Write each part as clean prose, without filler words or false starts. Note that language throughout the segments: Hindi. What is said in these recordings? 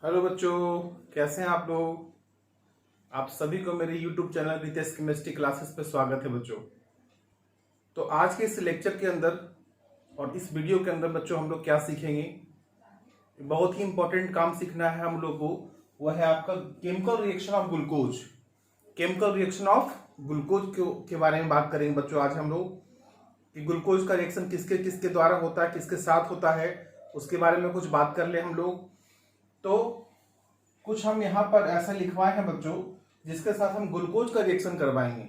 हेलो बच्चों, कैसे हैं आप लोग। आप सभी को मेरे YouTube channel Ritesh chemistry classes पे स्वागत है बच्चों। तो आज के इस लेक्चर के अंदर और इस वीडियो के अंदर बच्चों हम लोग क्या सीखेंगे, बहुत ही इंपॉर्टेंट काम सीखना है हम लोग को। वह है आपका chemical reaction of glucose. Chemical reaction of glucose के बारे में बात करेंगे बच्चों आज हम लोग, कि ग्लूकोज का रिएक्शन किसके किसके द्वारा होता है, किसके साथ होता है, उसके बारे में कुछ बात कर ले हम लोग। तो कुछ हम यहाँ पर ऐसा लिखवाए हैं बच्चों जिसके साथ हम ग्लूकोज का रिएक्शन करवाएंगे।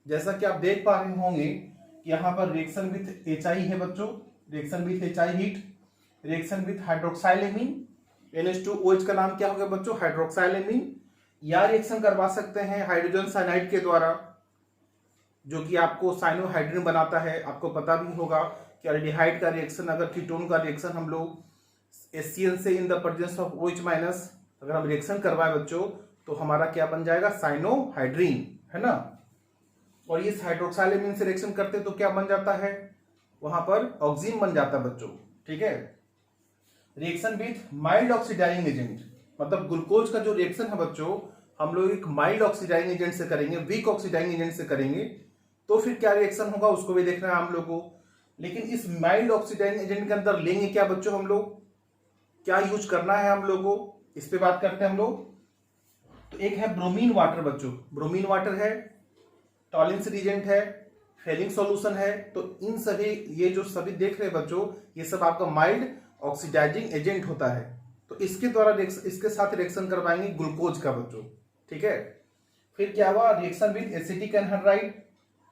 जैसा कि आप देख पा रहे होंगे कि यहाँ पर रिएक्शन विथ HI है बच्चों, reaction with HI heat, reaction with hydroxylamine. NH2OH का नाम क्या होगा बच्चों, हाइड्रोक्साइलेमीन। या रिएक्शन करवा सकते हैं हाइड्रोजन साइनाइड के द्वारा, जो कि आपको साइनोहाइड्रिन बनाता है। आपको पता भी होगा कि एल्डिहाइड का रिएक्शन, अगर कीटोन का रिएक्शन हम लोग HCl से इन the presence of OH minus अगर हम रिएक्शन करवाए बच्चों तो हमारा क्या बन जाएगा, साइनोहाइड्रिन, है ना। और इस हाइड्रोक्साइलेमीन से रिएक्शन करते तो क्या बन जाता है, वहां पर ऑक्सीजन बन जाता है बच्चों, ठीक है। Reaction with mild oxidizing agent, मतलब ग्लूकोज का जो रिएक्शन है बच्चों हम लोग एक माइल्ड ऑक्सीडाइजिंग एजेंट से करेंगे, वीक ऑक्सीडाइजिंग एजेंट से करेंगे, तो फिर क्या रिएक्शन होगा उसको भी देखना है हम लोग को। लेकिन इस माइल्ड ऑक्सीडाइजिंग एजेंट के अंदर लेंगे क्या बच्चों हम लोग, क्या यूज करना है हम लोग को, इस पे बात करते हैं हम लोग। तो एक है ब्रोमीन वाटर बच्चों, ब्रोमीन वाटर है, टॉलिंस रिएजेंट है, फेलिंग सॉल्यूशन है। तो इन सभी, ये जो सभी देख रहे हैं बच्चों, ये सब आपका माइल्ड ऑक्सीडाइजिंग एजेंट होता है। तो इसके द्वारा इसके साथ रिएक्शन करवाएंगे ग्लूकोज का बच्चों, ठीक है। फिर क्या हुआ, reaction with acetic anhydride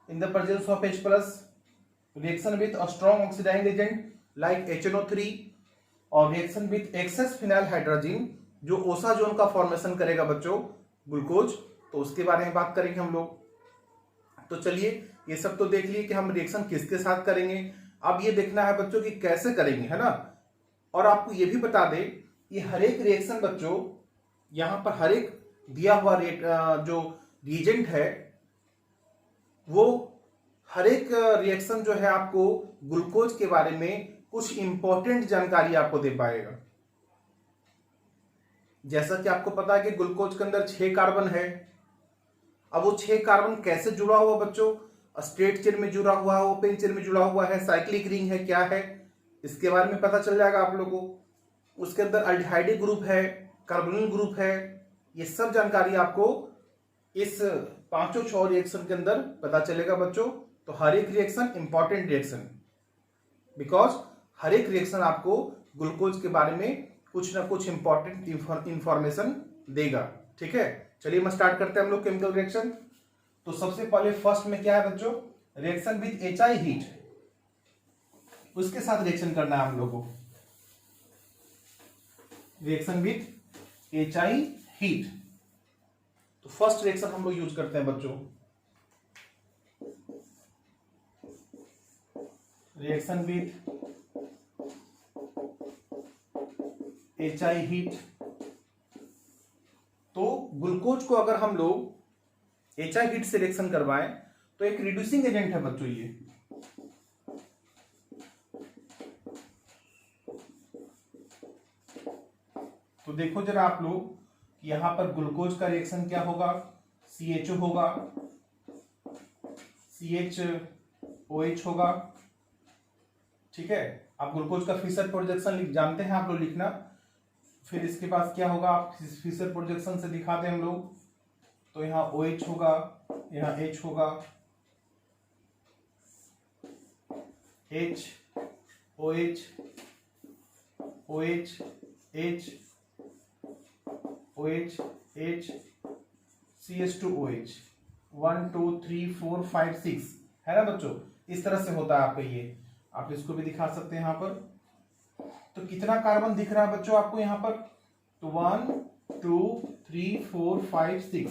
in the presence of H+, reaction with a strong oxidizing agent like HNO3, और reaction with excess phenyl hydrogen जो ओसाजोन का फॉर्मेशन करेगा बच्चों ग्लूकोज, तो उसके बारे में बात करेंगे हम लोग। तो चलिए, ये सब तो देख लिए कि हम रिएक्शन किसके साथ करेंगे। अब ये देखना है बच्चों कि कैसे करेंगे, है ना। और आपको ये भी बता दे कि हर एक रिएक्शन बच्चों, यहां पर हर एक दिया हुआ जो रिएजेंट है वो हर एक रिएक्शन जो है आपको ग्लूकोज के बारे में कुछ इंपॉर्टेंट जानकारी आपको दे पाएगा। जैसा कि आपको पता है कि ग्लूकोज के अंदर 6 कार्बन है। अब वो 6 कार्बन कैसे जुड़ा हुआ बच्चों, स्ट्रेट चेन में जुड़ा हुआ है, ओपन चेन में जुड़ा हुआ है, साइक्लिक रिंग है, क्या है, इसके बारे में पता चल जाएगा आप लोगों को। उसके अंदर अल्डिहाइडिक ग्रुप है, कार्बोनिल ग्रुप है, ये सब जानकारी आपको इस 5-6 रिएक्शन के अंदर पता चलेगा बच्चों। तो हर एक रिएक्शन इंपॉर्टेंट रिएक्शन, बिकॉज हर एक रिएक्शन आपको ग्लूकोज के बारे में कुछ ना कुछ इंपॉर्टेंट इंफॉर्मेशन देगा, ठीक है। चलिए हम स्टार्ट करते हैं हम लोग केमिकल रिएक्शन। तो सबसे पहले फर्स्ट में क्या है बच्चों, रिएक्शन विथ HI हीट, उसके साथ रिएक्शन करना है हम लोग को। रिएक्शन विथ HI हीट, तो फर्स्ट रिएक्शन हम लोग यूज करते हैं बच्चों, रिएक्शन विथ HI हीट। तो ग्लूकोज को अगर हम लोग HI हीट से रिएक्शन करवाएं तो एक रिड्यूसिंग एजेंट है बच्चों ये। तो देखो जरा आप लोग, यहां पर ग्लूकोज का रिएक्शन क्या होगा, CHO होगा, CHOH होगा, ठीक है। आप ग्लूकोज का फिशर प्रोजेक्शन जानते हैं आप लोग लिखना। फिर इसके पास क्या होगा, आप फिशर प्रोजेक्शन से दिखा दें हम लोग। तो यहाँ OH होगा, यहाँ H होगा, H OH OH H OH H CH2OH 1 2 3 4 5 6, है ना बच्चों। इस तरह से होता है आपका ये, आप इसको भी दिखा सकते हैं यहाँ पर। तो कितना कार्बन दिख रहा है बच्चों आपको यहाँ पर, तो 1 2 3 4 5 6।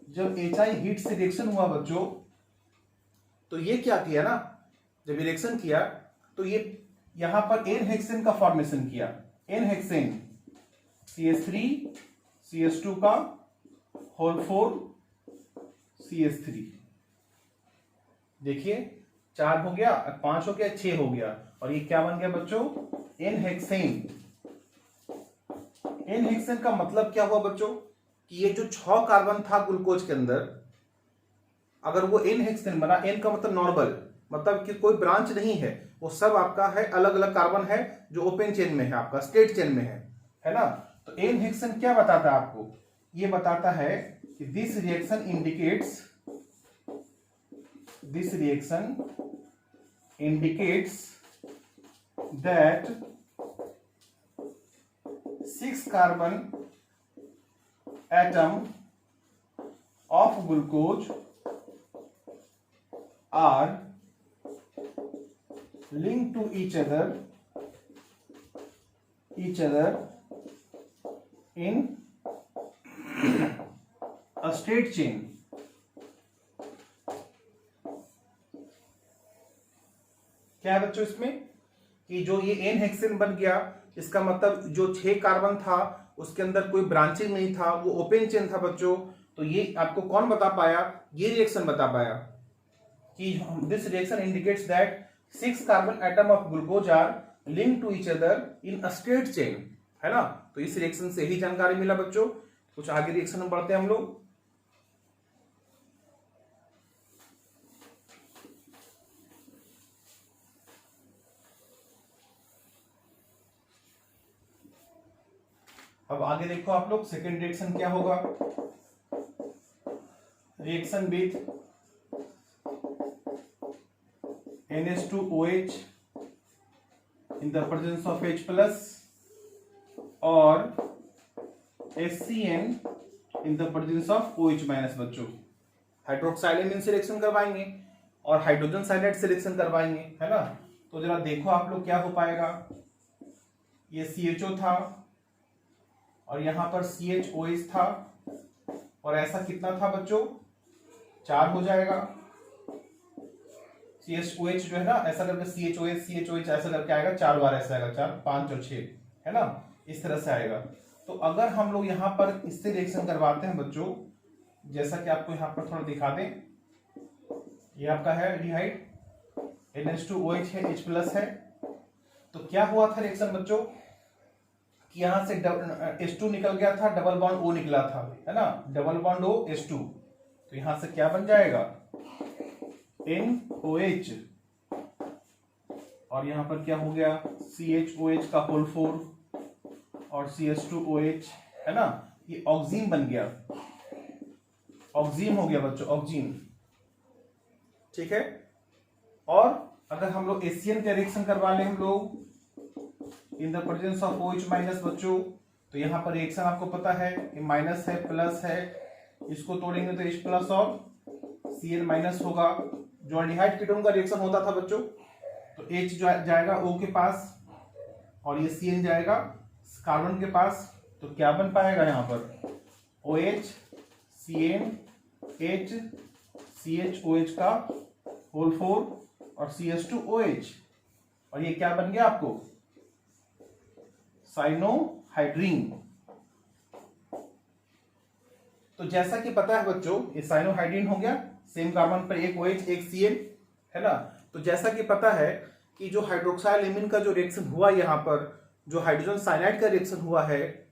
जब HI हीट से रिएक्शन हुआ बच्चों तो ये क्या किया ना, जब रिएक्शन किया तो ये यहां पर एन हेक्सेन का फॉर्मेशन किया, एन हेक्सेन CH3 CH2 का होल 4 CH3। देखिए 4 हो गया, 5 हो गया, 6 हो गया, और ये क्या बन गया बच्चों, एन हेक्सेन। एन हेक्सेन का मतलब क्या हुआ बच्चों कि ये जो 6 कार्बन था ग्लूकोज के अंदर, अगर वो एन हेक्सेन बना, एन का मतलब नॉर्मल, मतलब कि कोई ब्रांच नहीं है, वो सब आपका है अलग अलग कार्बन है जो ओपन चेन में है, आपका स्ट्रेट चेन में है ना। तो एन हेक्सेन क्या बताता है आपको, ये बताता है कि this reaction indicates that 6 carbon atom of glucose are linked to each other in a straight chain. क्या है बच्चों इसमें कि जो ये एन हेक्सेन बन गया, इसका मतलब जो 6 कार्बन था उसके अंदर कोई ब्रांचिंग नहीं था, वो ओपन चेन था बच्चों। तो ये आपको कौन बता पाया, ये रिएक्शन बता पाया कि this reaction indicates that 6 carbon atom of glucose are linked to each other in a straight chain, है ना। तो इस रिएक्शन से ही जानकारी मिला बच्चों। कुछ आगे रिएक्शन में बढ़ते हैं हम लोग। अब आगे देखो आप लोग, सेकेंड रिएक्शन क्या होगा, reaction with NH2OH in the presence of H plus और HCN in the presence of OH minus। बच्चों हाइड्रोक्साइलेमिन से रिएक्शन करवाएंगे और हाइड्रोजन साइनाइड से रिएक्शन करवाएंगे, है ना। तो जरा देखो आप लोग क्या हो पाएगा, ये CHO था और यहां पर CHOH था, और ऐसा कितना था बच्चों, 4 हो जाएगा। CHOH जो है ना, ऐसा करके CHOH ऐसा करके आएगा, 4 बार ऐसा आएगा, 4 5 और 6, है ना, इस तरह से आएगा। तो अगर हम लोग यहाँ पर इससे रिएक्शन करवाते हैं बच्चों, जैसा कि आपको यहाँ पर थोड़ा दिखा दें, ये आपका है एल्डिहाइड, NH2OH है, H प्लस है। तो क्या हुआ था रिएक्शन बच्चों कि यहां से H2 निकल गया था, डबल बॉन्ड O निकला था, है ना, डबल बॉन्ड O H2। तो यहां से क्या बन जाएगा, NOH, और यहां पर क्या हो गया, CHOH का होल 4 और CH2OH, है ना, ये ऑक्सीन बन गया, ऑक्सीन हो गया बच्चों, ऑक्सीन, ठीक है। और अगर हम लोग HCN का रिएक्शन करवा लें हम लोग इन the presence of OH minus बच्चों, तो यहां पर रिएक्शन आपको पता है ये माइनस है प्लस है, इसको तोड़ेंगे तो H प्लस और Cl माइनस होगा। जो एल्डिहाइड कीटोन का रिएक्शन होता था बच्चों, तो H जो जाएगा O के पास और ये Cn जाएगा कार्बन के पास। तो क्या बन पाएगा यहाँ पर, OH Cn H CHOH का होल 4 और CH2OH, और ये क्या बन गया आपको, साइनोहाइड्रीन। तो जैसा कि पता है बच्चों, ये साइनोहाइड्रीन हो गया, सेम कार्बन पर एक OH एक Cn, है ना। तो जैसा कि पता है कि जो हाइड्रोक्साइल एमीन का जो रिएक्शन हुआ, यहाँ पर जो हाइड्रोजन साइनाइड का रिएक्शन हुआ है,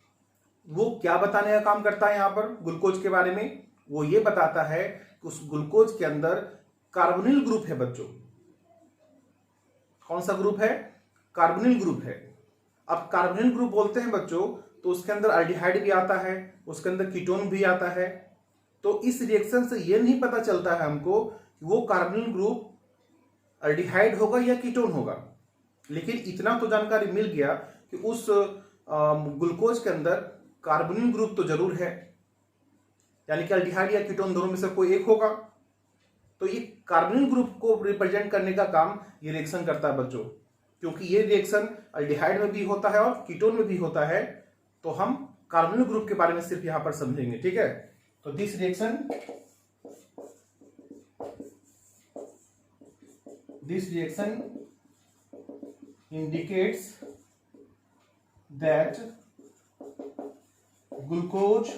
वो क्या बताने का काम करता है यहाँ पर ग्लूकोज के बारे में, वो ये बताता है कि उस ग्लूकोज के अंदर कार्बोनिल ग्रुप है बच्चों। कौन सा ग्रुप है, कार्बोनिल ग्रुप है। अब कार्बोनिल ग्रुप बोलते हैं बच्चों, तो उसके अंदर एल्डिहाइड भी आता है, उसके अंदर कीटोन भी आता है। तो इस रिएक्शन से ये नहीं पता चलता है हमको कि वो कार्बोनिल ग्रुप एल्डिहाइड होगा या कीटोन होगा, लेकिन इतना तो जानकारी मिल गया कि उस ग्लूकोज के अंदर कार्बोनिल ग्रुप तो जरूर है, यानी कि एल्डिहाइड या कीटोन दोनों में से कोई एक होगा। तो ये कार्बोनिल ग्रुप को रिप्रेजेंट करने का काम ये रिएक्शन करता है बच्चों, क्योंकि ये रिएक्शन एल्डिहाइड में भी होता है और कीटोन में भी होता है। तो हम कार्बोनिल ग्रुप के बारे में सिर्फ यहां पर समझेंगे, ठीक है। तो this reaction indicates that glucose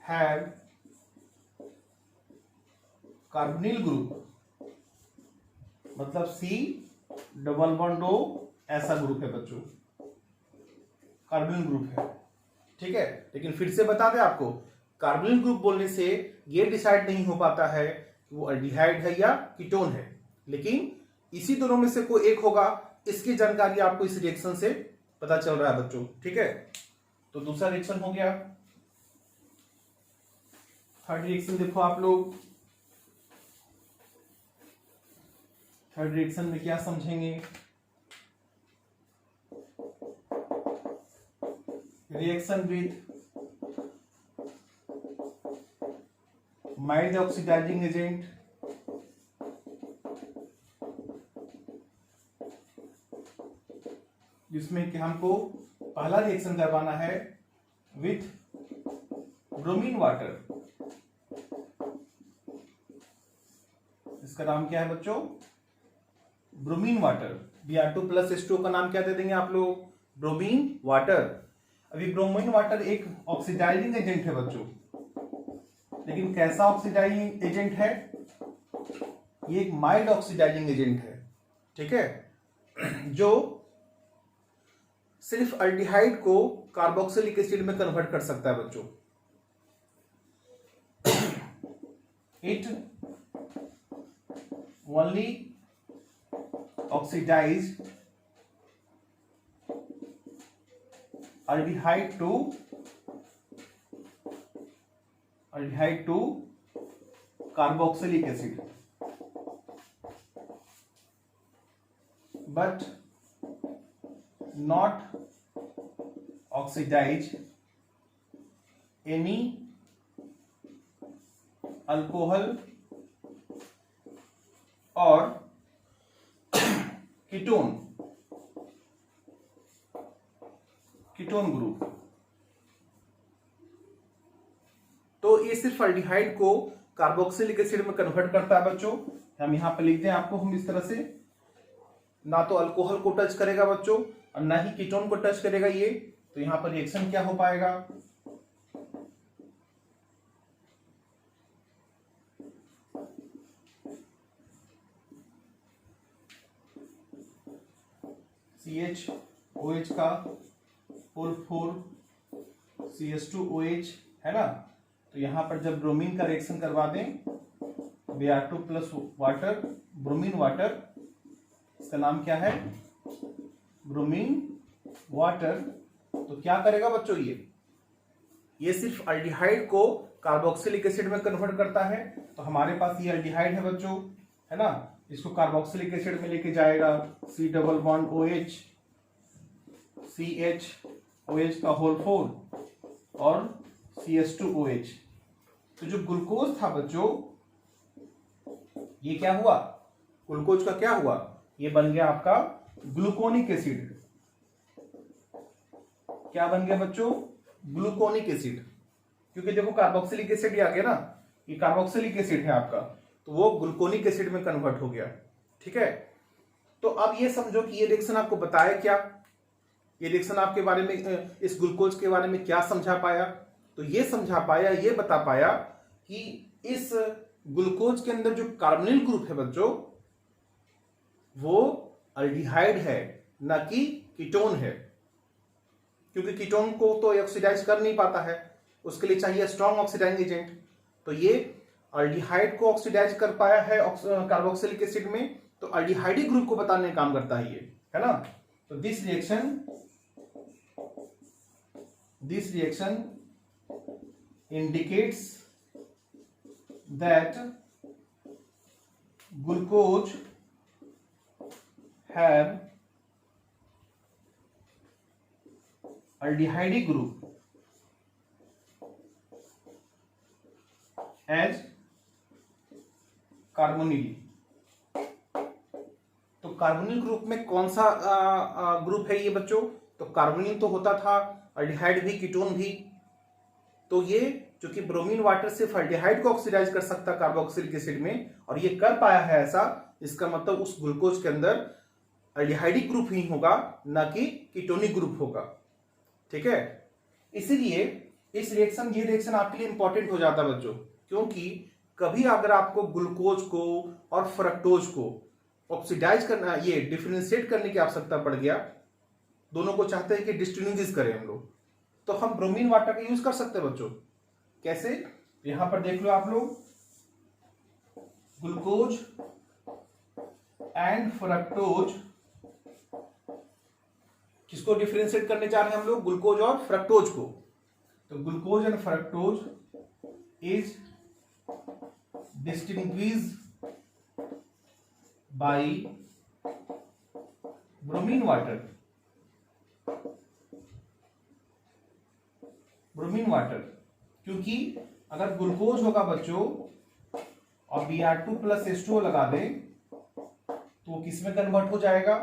have carbonyl group, मतलब C डबल बॉन्ड O ऐसा ग्रुप है बच्चों, कार्बोनिल ग्रुप है, ठीक है। लेकिन फिर से बता दें आपको, कार्बोनिल ग्रुप बोलने से ये डिसाइड नहीं हो पाता है कि वो अल्डिहाइड है या कीटोन है, लेकिन इसी दोनों में से कोई एक होगा, इसकी जानकारी आपको इस रिएक्शन से पता चल रहा है बच्चों, ठीक है। तो दूसरा रिएक्शन हो गया। थर्ड रिएक्शन देखो आप लोग, थर्ड रिएक्शन में क्या समझेंगे, reaction with mild oxidizing agent जिसमें कि हमको पहला रिएक्शन करवाना है विथ ब्रोमीन वाटर। इसका नाम क्या है बच्चों, bromine water. Br2 plus H2O का नाम क्या दे देंगे आप लोग, ब्रोमीन वाटर। अभी ब्रोमीन वाटर एक ऑक्सीडाइजिंग एजेंट है बच्चों, लेकिन कैसा ऑक्सीडाइजिंग एजेंट है, ये एक माइल्ड ऑक्सीडाइजिंग एजेंट है, ठीक है, जो सिर्फ अल्डिहाइड को कार्बोक्सिलिक एसिड में कन्वर्ट कर सकता है बच्चों। It only oxidized aldehyde to carboxylic acid, but not oxidize any alcohol or ketone group. तो ये सिर्फ अल्डिहाइड को कार्बोक्सिलिक एसिड में कन्वर्ट करता है बच्चों। हम यहां पर लिख दें आपको, हम इस तरह से, ना तो अल्कोहल को टच करेगा बच्चों और ना ही कीटोन को टच करेगा ये। तो यहां पर रिएक्शन क्या हो पाएगा, CHOH का 4,4CH2OH है ना। तो यहां पर जब ब्रोमीन का रिएक्शन करवा दें, Br2 plus water, bromine water, इसका नाम क्या है, ब्रोमीन वाटर। तो क्या करेगा बच्चों, ये सिर्फ अल्डिहाइड को कार्बोक्सिलिक एसिड में कन्वर्ट करता है। तो हमारे पास ये अल्डिहाइड है बच्चों, है ना, इसको कार्बोक्सिलिक एसिड में लेके जाएगा, C double bond OH, CHOH का होल 4 और CH2OH। तो जो ग्लूकोज था बच्चों, ये क्या हुआ, ग्लूकोज का क्या हुआ, ये बन गया आपका ग्लूकोनिक एसिड। क्या बन गया बच्चों, ग्लूकोनिक एसिड। क्योंकि देखो कार्बोक्सिलिक एसिड ही आ गया ना, ये कार्बोक्सिलिक एसिड है आपका, तो वो ग्लूकोनिक एसिड में कन्वर्ट हो गया, ठीक है। तो अब ये समझो कि ये रिएक्शन आपको बताया क्या, ये रिएक्शन आपके बारे में, इस ग्लूकोज के बारे में क्या समझा पाया। तो ये समझा पाया, ये बता पाया कि इस ग्लूकोज के अंदर जो कार्बोनिल ग्रुप है बच्चों, वो अल्डिहाइड है, ना कि कीटोन है। क्योंकि कीटोन को तो ऑक्सीडाइज कर नहीं पाता है, उसके लिए चाहिए स्ट्रॉन्ग ऑक्सीडाइजिंग एजेंट। तो ये अल्डिहाइड को ऑक्सीडाइज कर पाया है कार्बोक्सिलिक एसिड में, तो अल्डिहाइड ग्रुप को बताने का काम करता है ये, है ना। तो this reaction indicates that glucose have aldehyde group as carbonyl. तो कार्बोनिल ग्रुप में कौन सा ग्रुप है ये बच्चों, तो कार्बोनिल तो होता था, अल्डिहाइड भी, कीटोन भी। तो ये चूंकि ब्रोमीन वाटर सिर्फ अल्डिहाइड को ऑक्सीडाइज कर सकता कार्बोक्सिलिक एसिड में, और ये कर पाया है ऐसा, इसका मतलब उस ग्लूकोज के अंदर अल्डिहाइडिक ग्रुप ही होगा, ना कि कीटोनिक ग्रुप होगा, ठीक है। इसीलिए इस रिएक्शन, ये रिएक्शन आपके लिए इंपॉर्टेंट हो जाता है बच्चों, क्योंकि कभी अगर आपको ग्लूकोज को और फ्रक्टोज को ऑक्सीडाइज करना, ये डिफरेंशिएट करने की आवश्यकता पड़ गया, दोनों को चाहते हैं कि डिस्टिंग्विश करें हम लोग, तो हम ब्रोमीन वाटर का यूज कर सकते हैं बच्चों। कैसे? यहां पर देख लो आप लोग, ग्लूकोज एंड फ्रक्टोज, किसको डिफरेंशिएट करने जा रहे हैं हम लोग? ग्लूकोज और फ्रक्टोज को। तो glucose and fructose is distinguished by bromine water. Bromine water, क्योंकि अगर ग्लूकोज होगा बच्चों और Br2 प्लस H2O लगा दें तो वो किस में कन्वर्ट हो जाएगा?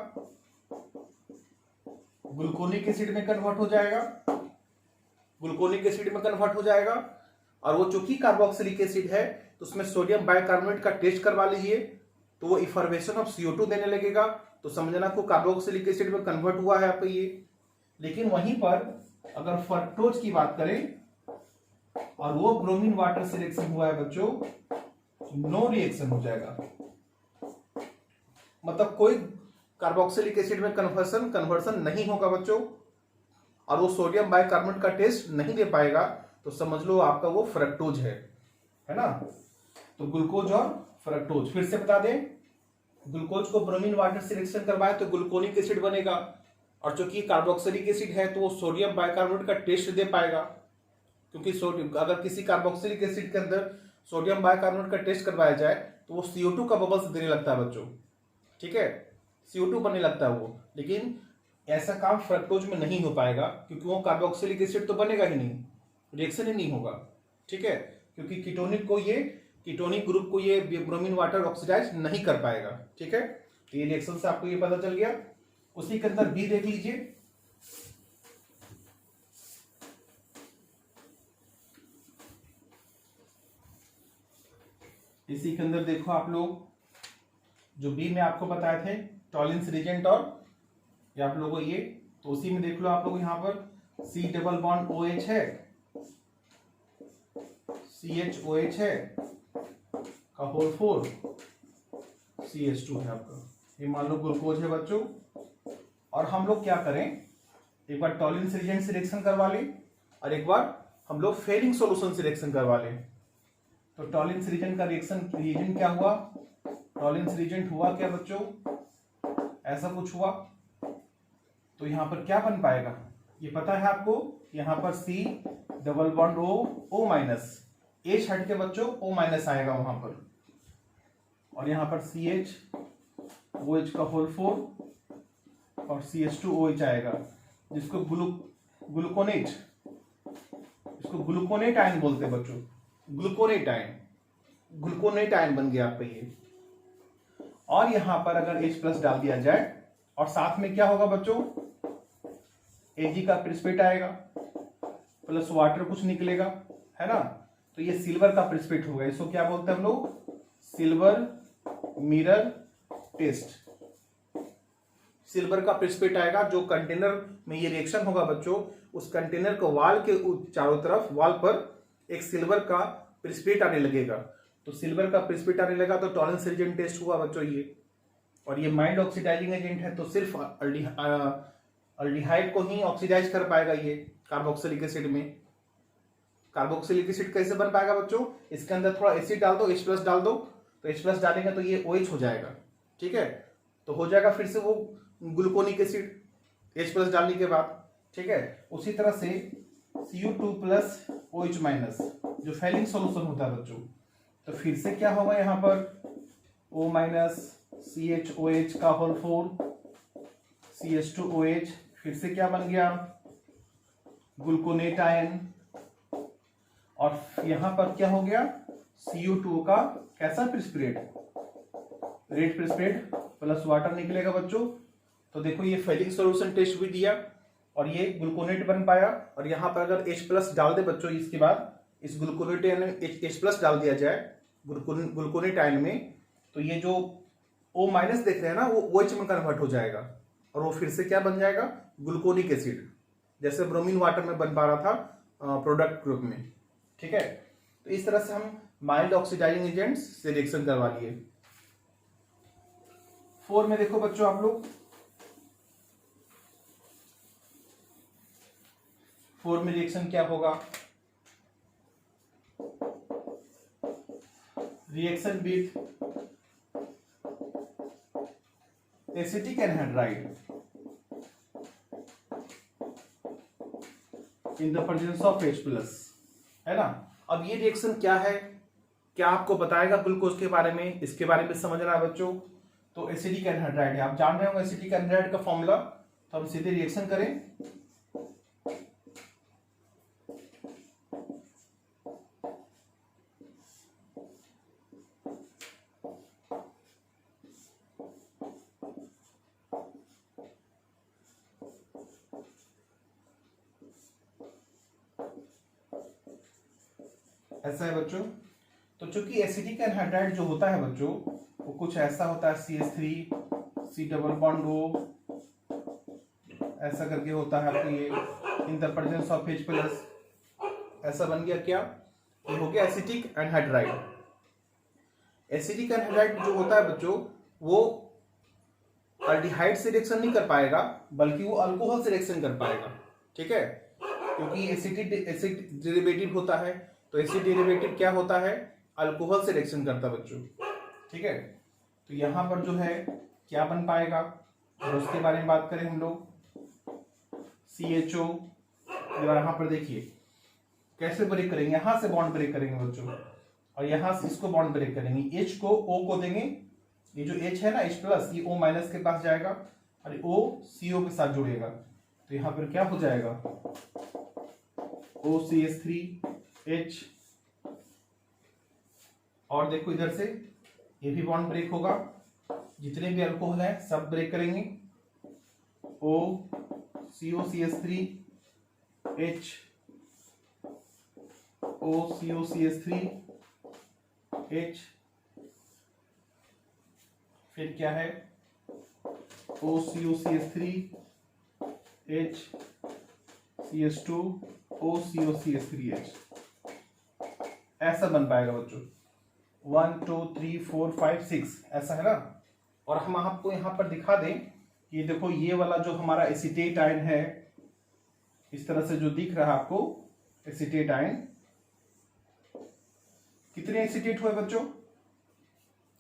ग्लूकोनिक एसिड में कन्वर्ट हो जाएगा। ग्लूकोनिक एसिड में कन्वर्ट हो जाएगा। और वो चूंकि कार्बोक्सिलिक एसिड है तो उसमें सोडियम बाइकार्बोनेट का टेस्ट करवा लीजिए, तो वो इफॉर्मेशन ऑफ CO2 देने लगेगा, तो समझना को कार्बोक्सिलिक एसिड में कन्वर्ट हुआ है आपका ये। लेकिन वहीं पर अगर फ्रक्टोज की बात करें और वो ब्रोमीन वाटर से रिएक्शन हुआ है बच्चों, नो रिएक्शन हो जाएगा। मतलब कोई कार्बोक्सिलिक एसिड में कन्वर्सन नहीं होगा बच्चों, और वो सोडियम बाइकार्बोनेट का टेस्ट नहीं दे पाएगा, तो समझ लो आपका वो फ्रक्टोज है ना। तो ग्लूकोज और फ्रक्टोज फिर से बता दें, ग्लूकोज को ब्रोमीन वाटर से रिएक्शन करवाए तो ग्लूकोनिक एसिड बनेगा, और चूंकि कार्बोक्सिलिक एसिड है तो वो सोडियम बाइकार्बोनेट का टेस्ट दे पाएगा, क्योंकि सोडियम अगर किसी कार्बोक्सिलिक एसिड के अंदर सोडियम बाइकार्बोनेट का टेस्ट करवाया जाए तो वो CO2 का बबल्स देने लगता है बच्चों, ठीक है, CO2 बनने लगता है वो। लेकिन ऐसा काम फ्रक्टोज में नहीं हो पाएगा, क्योंकि वो कार्बोक्सिलिक एसिड तो बनेगा ही नहीं, रिएक्शन ही नहीं होगा, ठीक है, क्योंकि कीटोनिक ग्रुप को ये ब्रोमीन वाटर ऑक्सीडाइज नहीं कर पाएगा, ठीक है। तो ये रिएक्शन से आपको ये पता चल गया। उसी के अंदर बी देख लीजिए, इसी के अंदर देखो आप लोग, जो बी में आपको बताए थे टॉलिन्स रिएजेंट और ये आप लोगों ये, तो उसी में देख लो आप लोग यहाँ पर C डबल बॉन्ड OH है, CHOH है का होल 4 CH2 है आपका, ये मान लो ग्लूकोज है बच्चों। और हम लोग क्या करें, एक बार टॉलिन्स रिएजेंट से रिएक्शन करवा लें और एक बार हम लोग फेरिंग सॉल्यूशन से रिएक्शन करवा लें। तो टॉलिन्स रिएजेंट का रिएजेंट क्या हुआ? टॉलिन्स रिएजेंट हुआ क्या बच्चों? ऐसा कुछ हुआ। तो यहां पर क्या बन पाएगा ये पता है आपको, यहां पर C double bond O minus, H हट के बच्चों O माइनस आएगा वहां पर, और यहां पर CHOH का होल 4 और CH2OH आएगा, जिसको ग्लूकोनेट, इसको ग्लूकोनेट आयन बोलते हैं बच्चों, ग्लूकोनेट आयन बन गया आपका ये। और यहां पर अगर H प्लस डाल दिया जाए और साथ में क्या होगा बच्चों, Ag का प्रेसिपिटेट आएगा प्लस वाटर कुछ निकलेगा, है ना। तो ये सिल्वर का प्रेसिपिटेट होगा, इसको क्या बोलते हैं हम लोग? Silver mirror test. सिल्वर का प्रेसिपिटेट आएगा, जो कंटेनर में ये रिएक्शन होगा बच्चों, उस कंटेनर को वाल के चारों तरफ वाल पर एक सिल्वर का प्रेसिपिटेट आने लगेगा। तो सिल्वर का प्रेसिपिटेट आने लगा तो टॉलिन्स रिएजेंट टेस्ट हुआ बच्चों ये। और ये माइल्ड ऑक्सीडाइजिंग एजेंट है, तो सिर्फ अल्डिहाइड को ही ऑक्सीडाइज कर पाएगा ये कार्बोक्सिलिक एसिड में। कार्बोक्सिलिक एसिड कैसे बन पाएगा बच्चों? इसके अंदर थोड़ा एसिड डाल दो, H प्लस डाल दो, तो H प्लस डालेंगे तो ये OH हो जाएगा, ठीक है। तो हो जाएगा फिर से वो ग्लूकोनिक एसिड H प्लस डालने के बाद, ठीक है। उसी तरह से Cu2 प्लस OH माइनस जो फेलिंग सॉल्यूशन होता है बच्चों, तो फिर से क्या होगा यहाँ पर O माइनस CHOH का होल 4 CH2OH, फिर से क्या बन गया? Gluconate ion. और यहां पर क्या हो गया? Cu2 का कैसा precipitate? Red precipitate plus water निकलेगा बच्चों। तो देखो ये फेलिंग सॉल्यूशन टेस्ट भी दिया और ये ग्लूकोनेट बन पाया। और यहां पर अगर H प्लस डाल दे बच्चों, इसके बाद इस ग्लूकोनेट आयन H प्लस डाल दिया जाए ग्लूकोनेट आयन में, तो ये जो O माइनस देख रहे हैं ना, वो OH में कन्वर्ट हो जाएगा और वो फिर से क्या बन जाएगा? ग्लूकोनिक एसिड, जैसे ब्रोमीन वाटर में बन पा रहा था प्रोडक्ट ग्रुप में, ठीक है। तो इस तरह से हम माइल्ड ऑक्सीडाइजिंग एजेंट्स से रिएक्शन करवा लिए। 4 में देखो बच्चों आप लोग, 4 में रिएक्शन क्या होगा, reaction with acetic anhydride in the presence of H+, है ना। अब ये रिएक्शन क्या है, क्या आपको बताएगा ग्लूकोज के बारे में, इसके बारे में समझना है बच्चों। तो एसिटिक एनहाइड्राइड है, आप जान रहे होंगे एसिटिक एनहाइड्राइड का फॉर्मूला, तो हम सीधे रिएक्शन करें। ऐसा है बच्चों। तो चूंकि एसिटिक एनहाइड्राइड जो होता है बच्चों वो कुछ ऐसा होता है, CH3 C double bond O ऐसा करके होता है आपको ये, इन द प्रेजेंस ऑफ H+, ऐसा बन गया क्या, ये हो गया एसिटिक एनहाइड्राइड। एसिटिक एनहाइड्राइड जो होता है बच्चों वो अल्डिहाइड से रिएक्शन नहीं कर पाएगा बल्कि वो अल्कोहल से रिएक्शन कर पाएगा, ठीक है, क्योंकि एसिड डेरिवेटिव होता है। तो एसिड डेरिवेटिव क्या होता है, अल्कोहल से रिएक्शन करता है बच्चों, ठीक है। तो यहां पर जो है क्या बन पाएगा, और उसके बारे में बात करें हम लोग, CHO, यहां पर देखिए कैसे ब्रेक करेंगे, यहां से बॉन्ड ब्रेक करेंगे बच्चों, और यहां से इसको बॉन्ड ब्रेक करेंगे, H को O को देंगे, ये जो H है ना H+, ये O- के पास जाएगा और O CO के साथ जुड़ेगा, तो यहां पर क्या हो जाएगा, OCH3H, और देखो इधर से ये भी बॉन्ड ब्रेक होगा, जितने भी अल्कोहल है सब ब्रेक करेंगे, OCOCH3H, OCOCH3H, फिर क्या है, OCOCH3H, CH2, OCOCH3H, ऐसा बन पाएगा बच्चों, 1 2 3 4 5 6 ऐसा है ना। और हम आपको यहां पर दिखा दें कि देखो ये वाला जो हमारा एसीटेट आयन है, इस तरह से जो दिख रहा है आपको एसीटेट आयन, कितने एसीटेट हुए बच्चों,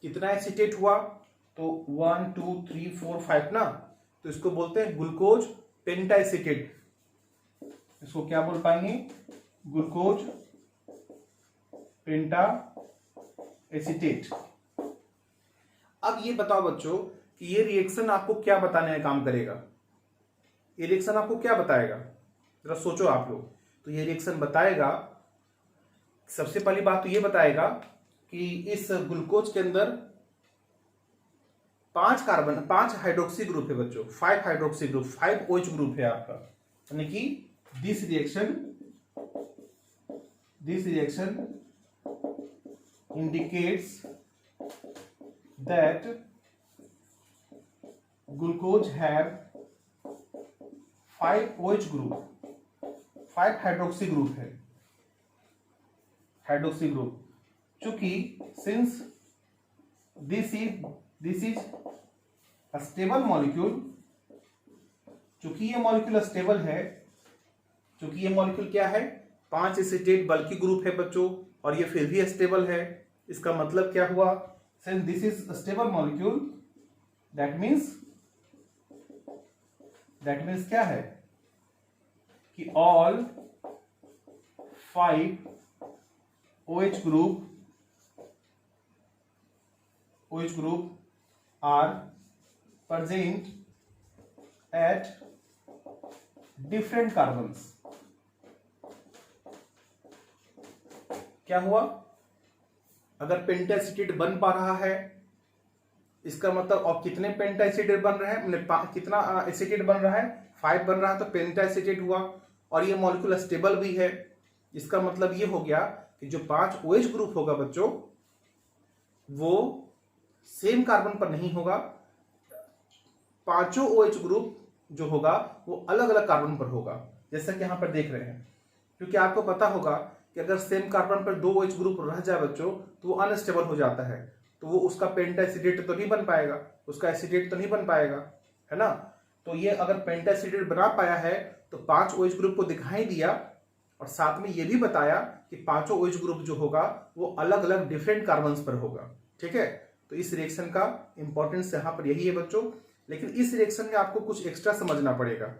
कितना एसीटेट हुआ, तो 1 2 3 4 5 ना, तो इसको बोलते हैं ग्लूकोज पेंटाएसीटेट, इसको क्या बोल पाएंगे, ग्लूकोज पेंटा एसीटेट। अब ये बताओ बच्चों कि ये रिएक्शन आपको क्या बताने का काम करेगा, ये रिएक्शन आपको क्या बताएगा, जरा सोचो आप लोग। तो ये रिएक्शन बताएगा, सबसे पहली बात तो ये बताएगा कि इस ग्लूकोज के अंदर 5 कार्बन, 5 हाइड्रोक्सी ग्रुप है बच्चों, 5 हाइड्रोक्सी ग्रुप, 5 OH ग्रुप है आपका, यानी कि this reaction indicates that glucose have 5 OH group, 5 hydroxy group है, हाइड्रोक्सी ग्रुप, चूंकि since this is a stable molecule, चूंकि ये मॉलिक्यूल स्टेबल है, चूंकि ये मॉलिक्यूल क्या है, 5 एसीटेट बल्कि ग्रुप है बच्चों, और ये फिर भी स्टेबल है, इसका मतलब क्या हुआ, since this is stable molecule, that means क्या है कि all 5 OH group are present at different carbons। क्या हुआ, अगर पेंटाएसीटेट बन पा रहा है, इसका मतलब, और कितने पेंटाएसीटेट बन रहे हैं, कितना एसीटेट बन रहा है, 5 बन रहा है, तो पेंटाएसीटेट हुआ, और ये मॉलिक्यूल स्टेबल भी है, इसका मतलब ये हो गया कि जो 5 OH ग्रुप होगा बच्चों वो सेम कार्बन पर नहीं होगा, 5 OH ग्रुप जो होगा वो अलग अलग कार्बन पर होगा, जैसा कि यहां पर देख रहे हैं। क्योंकि आपको पता होगा कि अगर सेम कार्बन पर 2 OH ग्रुप रह जाए बच्चों तो वो अनस्टेबल हो जाता है, तो वो उसका पेंटाएसीटेट तो नहीं बन पाएगा, उसका एसीटेट तो नहीं बन पाएगा, है ना। तो ये अगर पेंटाएसिटेट बना पाया है तो 5 OH ग्रुप को दिखाई दिया और साथ में ये भी बताया कि पांचों OH ग्रुप जो होगा वो अलग अलग डिफरेंट कार्बन्स पर होगा। ठीक है, तो इस रिएक्शन का इंपॉर्टेंस यहां पर यही है बच्चों। लेकिन इस रिएक्शन में आपको कुछ एक्स्ट्रा समझना पड़ेगा।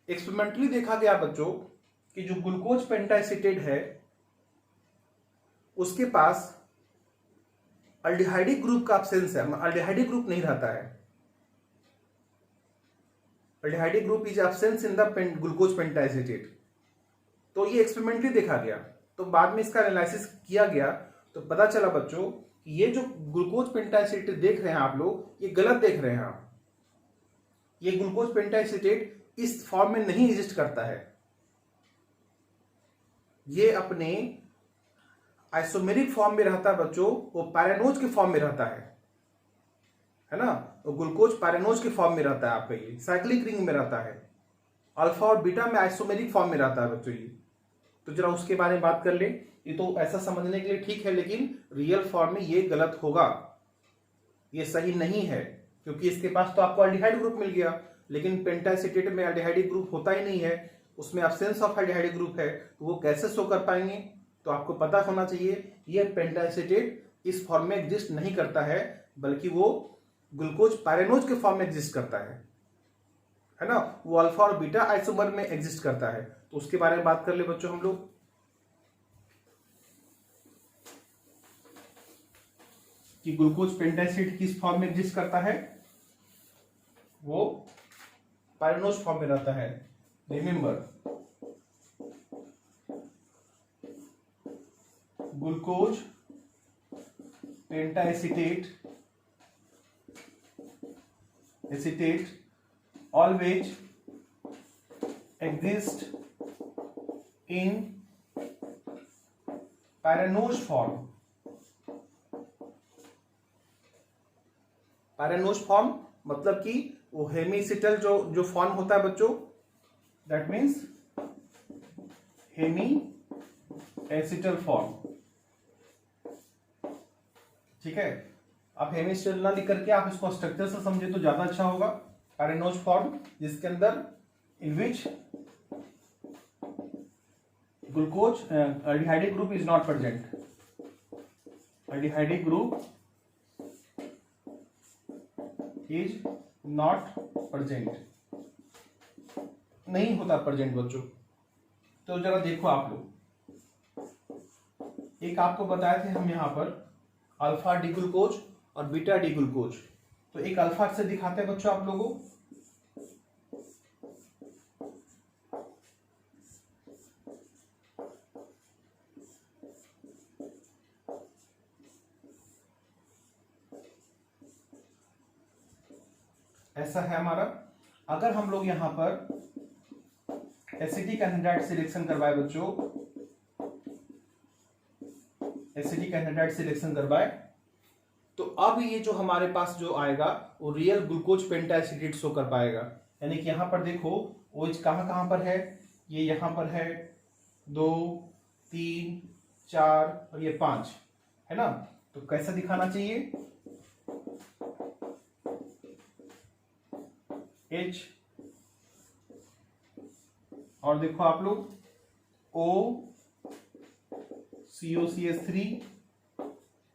एक्सपेरिमेंटली देखा गया बच्चों कि जो ग्लूकोज पेंटाएसिटेट है उसके पास अल्डिहाइडिक ग्रुप का अब्सेंस है, अल्डिहाइडिक ग्रुप नहीं रहता है। Aldehydic group is absence in the glucose pentaacetate. तो ये एक्सपेरिमेंटली देखा गया, तो बाद में इसका एनालिसिस किया गया तो पता चला बच्चों कि ये जो ग्लूकोज पेंटाएसिटेट देख रहे हैं आप लोग, ये गलत देख रहे हैं आप। ये ग्लूकोज पेंटाएसिटेट इस फॉर्म में नहीं एग्जिस्ट करता है, ये अपने आइसोमेरिक फॉर्म में रहता है बच्चों, वो पैरानोज के फॉर्म में रहता है ना। तो ग्लूकोज पैरानोज के फॉर्म में रहता है आपका, ये साइक्लिक रिंग में रहता है। अल्फा और बीटा में आइसोमेरिक फॉर्म में रहता है बच्चों ये। तो जरा उसके बारे में बात कर ले। ये तो ऐसा समझने के लिए ठीक है, लेकिन रियल फॉर्म में ये गलत होगा, ये सही नहीं है, क्योंकि इसके पास तो आपको अल्डिहाइड ग्रुप मिल गया, लेकिन पेंटाएसिटेट में अल्डिहाइड ग्रुप होता ही नहीं है, उसमें एब्सेंस ऑफ अल्डिहाइड ग्रुप है, तो वो कैसे शो कर पाएंगे। तो आपको पता होना चाहिए ये पेंटाएसिटेट इस फॉर्म में एग्जिस्ट नहीं करता है, बल्कि वो ग्लूकोज पैरानोज के फॉर्म में एग्जिस्ट करता है ना। वो अल्फा और बीटा आइसोमर में एग्जिस्ट करता है। तो उसके बारे में बात कर ले बच्चों हम लोग। कि ग्लूकोज पेंटाएसिटेट किस फॉर्म में एग्जिस्ट करता है, वो पैरानोज फॉर्म में रहता है। Remember, glucose pentaacetate always exist in pyranose form. Pyranose form मतलब कि वो हेमीसिटल जो फॉर्म होता है बच्चों, that means hemi acetal form. ठीक है, आप हेमिस्टर ना लिख करके आप इसको स्ट्रक्चर से समझे तो ज्यादा अच्छा होगा। पैरानोज फॉर्म जिसके अंदर in which glucose aldehydic group is not present. Aldehydic group is not present, नहीं होता प्रेजेंट बच्चों। तो जरा देखो आप लोग, एक आपको बताए थे हम यहां पर अल्फा डी ग्लूकोज और बीटा डी ग्लूकोज। तो एक अल्फा से दिखाते हैं बच्चों आप लोगों। ऐसा है हमारा। अगर हम लोग यहां पर एसिटिक एनहाइड्राइड सिलेक्शन करवाए बच्चों, एसिटिक एनहाइड्राइड सिलेक्शन करवाए, तो अब ये जो हमारे पास जो आएगा वो रियल ग्लूकोज पेंटाएसिटेट शो कर पाएगा। यानी कि यहां पर देखो OH कहां पर है, ये यहां पर है 2 3 4 और ये 5 है ना। तो कैसा दिखाना चाहिए, H और देखो आप लोग O COCH3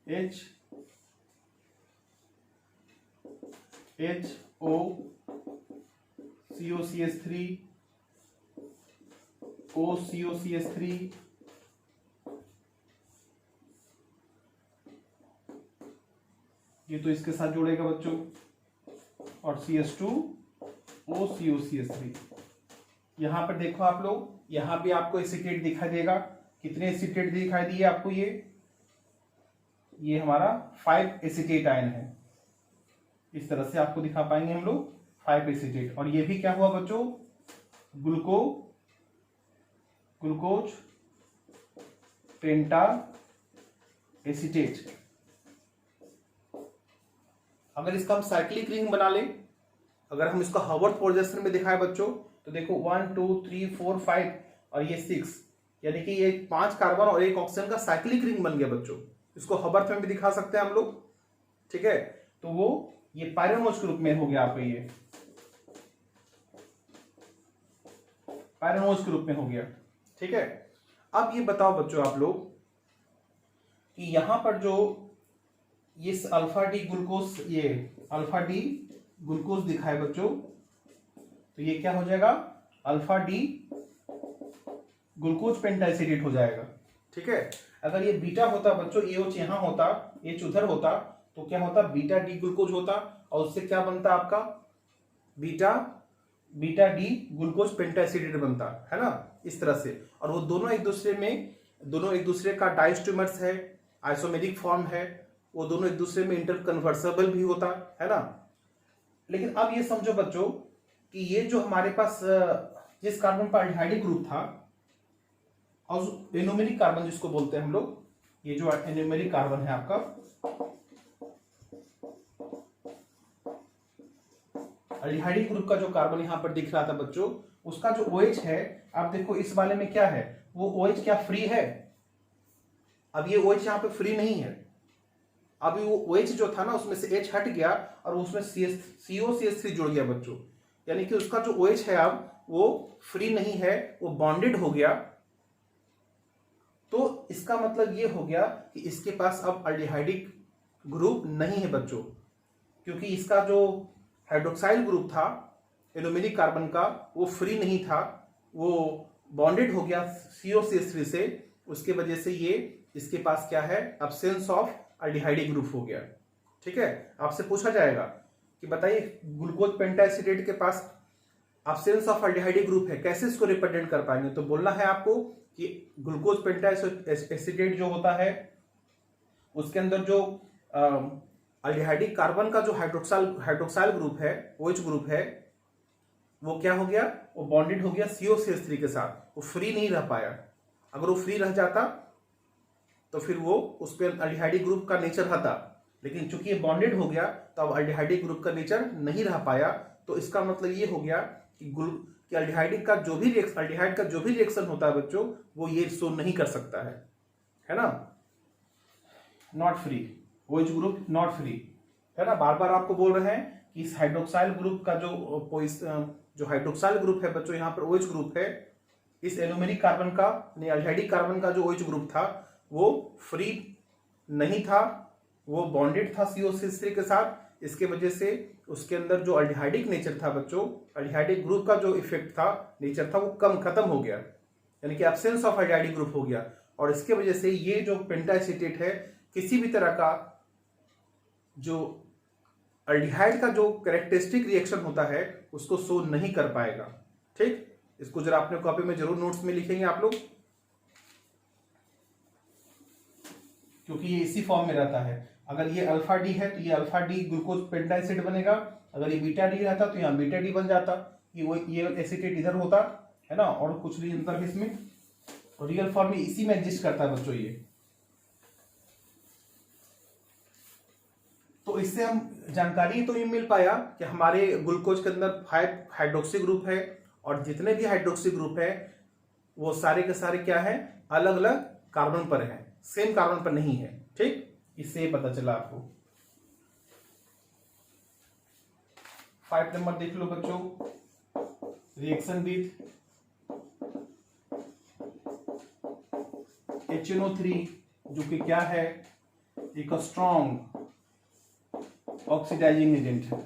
H HO COCH3 O COCH3 ये तो इसके साथ जोड़ेगा बच्चों, और CH2 O COCH3। यहां पर देखो आप लोग, यहां भी आपको एसिटेट दिखाई देगा। कितने एसिटेट दिखाई दिए आपको, ये हमारा 5 एसिटेट आयन है। इस तरह से आपको दिखा पाएंगे हम लोग 5 एसिटेट। और ये भी क्या हुआ बच्चों, ग्लूकोज पेंटा एसिटेट। अगर इसका हम साइक्लिक रिंग बना ले, अगर हम इसको हार्वर्ड पोजीशन में दिखाए बच्चों, तो देखो 1 2 3 4 5 और ये 6, यानी कि ये 5 कार्बन और 1 ऑक्सीजन का साइक्लिक रिंग बन गया बच्चों। इसको हार्वर्ड में भी दिखा सकते हैं हम लोग। ठीक है, तो वो ये पैरानोज ग्रुप में हो गया आपका, ये पैरानोज के रूप में हो गया। ठीक है, अब ये बताओ बच्चों आप लोग कि यहां पर जो ये अल्फा डी ग्लूकोज, ये अल्फा डी ग्लूकोज दिखा है बच्चों, तो ये क्या हो जाएगा, अल्फा डी ग्लूकोज पेंटाइसिडेट हो जाएगा। ठीक है, अगर ये बीटा होता बच्चों, ये OH यहां होता, ये उधर होता, तो क्या होता, बीटा डी ग्लूकोज होता, और उससे क्या बनता आपका, बीटा डी ग्लूकोज पेंटाइसिडेट बनता है ना, इस तरह से। और वो दोनों एक दूसरे का डाइस्टेमर्स है, आइसोमेरिक फॉर्म है, वो दोनों एक दूसरे में इंटर कन्वर्सेबल भी होता है ना। लेकिन अब ये समझो बच्चों कि ये जो हमारे पास जिस कार्बन पर एल्डिहाइडिक ग्रुप था, और एनोमेरिक कार्बन जिसको बोलते हैं हम लोग, ये जो एनोमेरिक कार्बन है आपका, एल्डिहाइडिक ग्रुप का जो कार्बन यहां पर दिख रहा था बच्चों, उसका जो OH है, आप देखो इस वाले में क्या है, वो OH क्या फ्री है, अब ये OH यहां पे फ्री नहीं है। अभी वो OH जो था ना, उसमें से H हट गया और उसमें COCH3 जुड़ गया बच्चों, यानी कि उसका जो OH है अब वो फ्री नहीं है, वो बॉन्डेड हो गया। तो इसका मतलब ये हो गया कि इसके पास अब एल्डिहाइडिक ग्रुप नहीं है बच्चों, क्योंकि इसका जो हाइड्रोक्साइल ग्रुप था एनोमेरिक कार्बन का, वो फ्री नहीं था, वो बॉन्डेड हो गया COCH3 से, उसके वजह से ये इसके पास क्या है, अब्सेंस ऑफ एल्डिहाइडिक ग्रुप हो गया। ठीक है, आपसे पूछा जाएगा कि बताइए ग्लूकोज पेंटाइसिडेट के पास अब्सेंस ऑफ एल्डिहाइडिक ग्रुप है, कैसे इसको रिप्रेजेंट कर पाएंगे, तो बोलना है आपको कि ग्लूकोज पेंटाइसिडेट जो होता है, उसके अंदर जो एल्डिहाइडिक कार्बन का जो हाइड्रोक्साइल ग्रुप है, OH ग्रुप है, वो क्या हो गया, वो बॉन्डेड हो गया COCH3 के साथ, वो फ्री नहीं रह पाया। अगर वो फ्री रह जाता तो फिर वो उस पर एल्डिहाइडिक ग्रुप का नेचर रहता, लेकिन चूंकि ये बॉन्डेड हो गया तो अब एल्डिहाइडिक ग्रुप का नेचर नहीं रह पाया। तो इसका मतलब ये हो गया कि एल्डिहाइड का जो भी रिएक्शन होता है बच्चों, वो ये शो नहीं कर सकता है ना, not free, OH group not free, है ना। बार बार आपको बोल रहे हैं कि इस हाइड्रोक्साइल ग्रुप का जो हाइड्रोक्साइल ग्रुप है बच्चों, यहाँ पर OH ग्रुप है, इस एलोमेरिक कार्बन का, एल्डिहाइडिक कार्बन का जो OH ग्रुप था वो फ्री नहीं था, वो बॉन्डेड था COCH3 के साथ। इसके वजह से उसके अंदर जो एल्डिहाइडिक नेचर था बच्चों, एल्डिहाइडिक ग्रुप का जो इफेक्ट था, नेचर था, वो खत्म हो गया, यानी कि एब्सेंस ऑफ एल्डिहाइडिक ग्रुप हो गया। और इसके वजह से ये जो पेंटाएसिटेट है, किसी भी तरह का जो एल्डिहाइड का जो कैरेक्टरिस्टिक रिएक्शन होता है उसको शो नहीं कर पाएगा। ठीक, इसको जरा अपने कॉपी में जरूर नोट्स में लिखेंगे आप लोग, क्योंकि ये इसी फॉर्म में रहता है। अगर ये अल्फा डी है तो ये अल्फा डी ग्लूकोज पेंटाएसिड बनेगा, अगर ये बीटा डी रहता तो यहाँ बीटा डी बन जाता, ये एसिटेट इधर होता, है ना, और कुछ नहीं अंतर है इसमें, और रियल फॉर्म में इसी में एग्जिस्ट करता है बच्चों ये। तो इससे हम जानकारी तो ये मिल पाया कि हमारे ग्लूकोज के अंदर 5 हाइड्रोक्सी ग्रुप है, और जितने भी हाइड्रोक्सी ग्रुप है वो सारे के सारे क्या है, अलग अलग कार्बन पर है, सेम कार्बन पर नहीं है। ठीक, इससे पता चला आपको। 5 नंबर देख लो बच्चों, रिएक्शन विथ HNO3, जो कि क्या है, एक स्ट्रॉन्ग ऑक्सीडाइजिंग एजेंट है।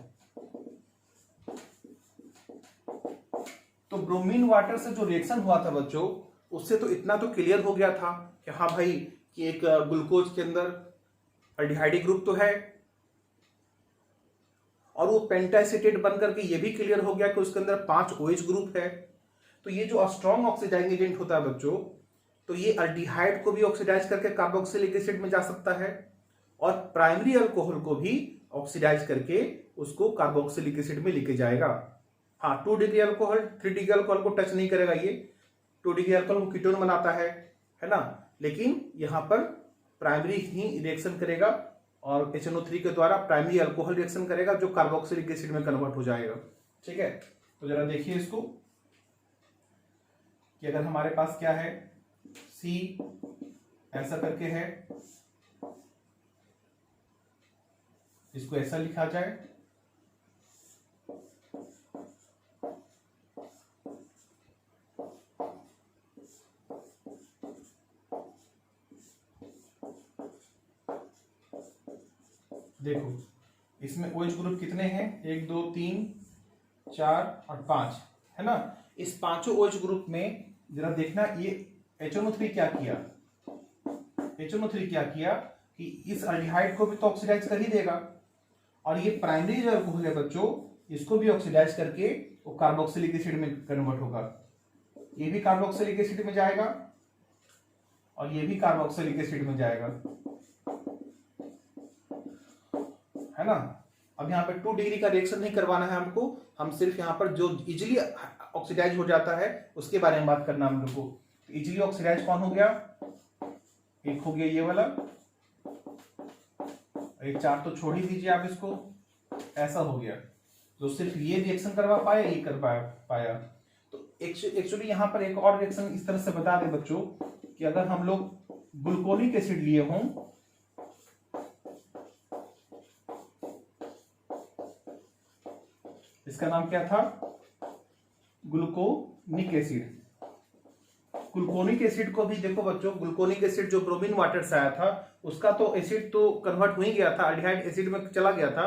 तो ब्रोमीन वाटर से जो रिएक्शन हुआ था बच्चों, उससे तो इतना तो क्लियर हो गया था कि हाँ भाई कि एक ग्लूकोज के अंदर एल्डिहाइडिक ग्रुप तो है, और वो पेंटाएसिटेट बनकर के ये भी क्लियर हो गया कि उसके अंदर 5 OH ग्रुप है। तो ये जो स्ट्रॉन्ग ऑक्सीडाइजिंग एजेंट होता है बच्चों, तो ये एल्डिहाइड को भी ऑक्सीडाइज करके कार्बोक्सिलिक एसिड में जा सकता है, और प्राइमरी अल्कोहल को भी ऑक्सीडाइज करके उसको कार्बोक्सिलिक एसिड में लेके जाएगा। हाँ, 2 डिग्री अल्कोहल 3 डिग्री अल्कोहल को टच नहीं करेगा ये, 2 डिग्री अल्कोहल को कीटोन बनाता है ना, लेकिन यहां पर प्राइमरी ही रिएक्शन करेगा, और HNO3 के द्वारा प्राइमरी अल्कोहल रिएक्शन करेगा जो कार्बोक्सिलिक एसिड में कन्वर्ट हो जाएगा। ठीक है, तो जरा देखिए इसको कि अगर हमारे पास क्या है, C ऐसा करके है, इसको ऐसा लिखा जाए, देखो इसमें OH ग्रुप कितने हैं, 1 2 3 4 और 5 है ना। इस पांचों OH ग्रुप में जरा देखना, ये HNO3 क्या किया, HNO3 क्या किया कि इस अल्डिहाइड को भी तो ऑक्सीडाइज कर ही देगा, और ये प्राइमरी जो अल्कोहल है बच्चों, इसको भी ऑक्सीडाइज करके वो कार्बोक्सिलिक एसिड में कन्वर्ट होगा। ये भी कार्बोक्सिलिक एसिड में जाएगा और ये भी कार्बोक्सिलिक एसिड में जाएगा, है ना। अब यहाँ पे 2 डिग्री का रिएक्शन नहीं करवाना है हमको, हम सिर्फ यहाँ पर जो इजिली ऑक्सीडाइज हो जाता है उसके बारे में बात करना हम लोग को। इजिली ऑक्सीडाइज कौन हो गया, एक हो गया ये वाला, एक 4 तो छोड़ ही दीजिए आप इसको, ऐसा हो गया। जो सिर्फ ये रिएक्शन करवा पाया, ये कर पाया। तो एक्चुअली यहाँ पर एक और रिएक्शन इस तरह से बता दें बच्चों कि अगर हम लोग ग्लूकोनिक एसिड लिए हों, इसका नाम क्या था, ग्लूकोनिक एसिड। ग्लूकोनिक एसिड को भी देखो बच्चों, ग्लूकोनिक एसिड जो ब्रोमीन वाटर से आया था उसका तो एसिड तो कन्वर्ट हो ही गया था, अल्डिहाइड एसिड में चला गया था।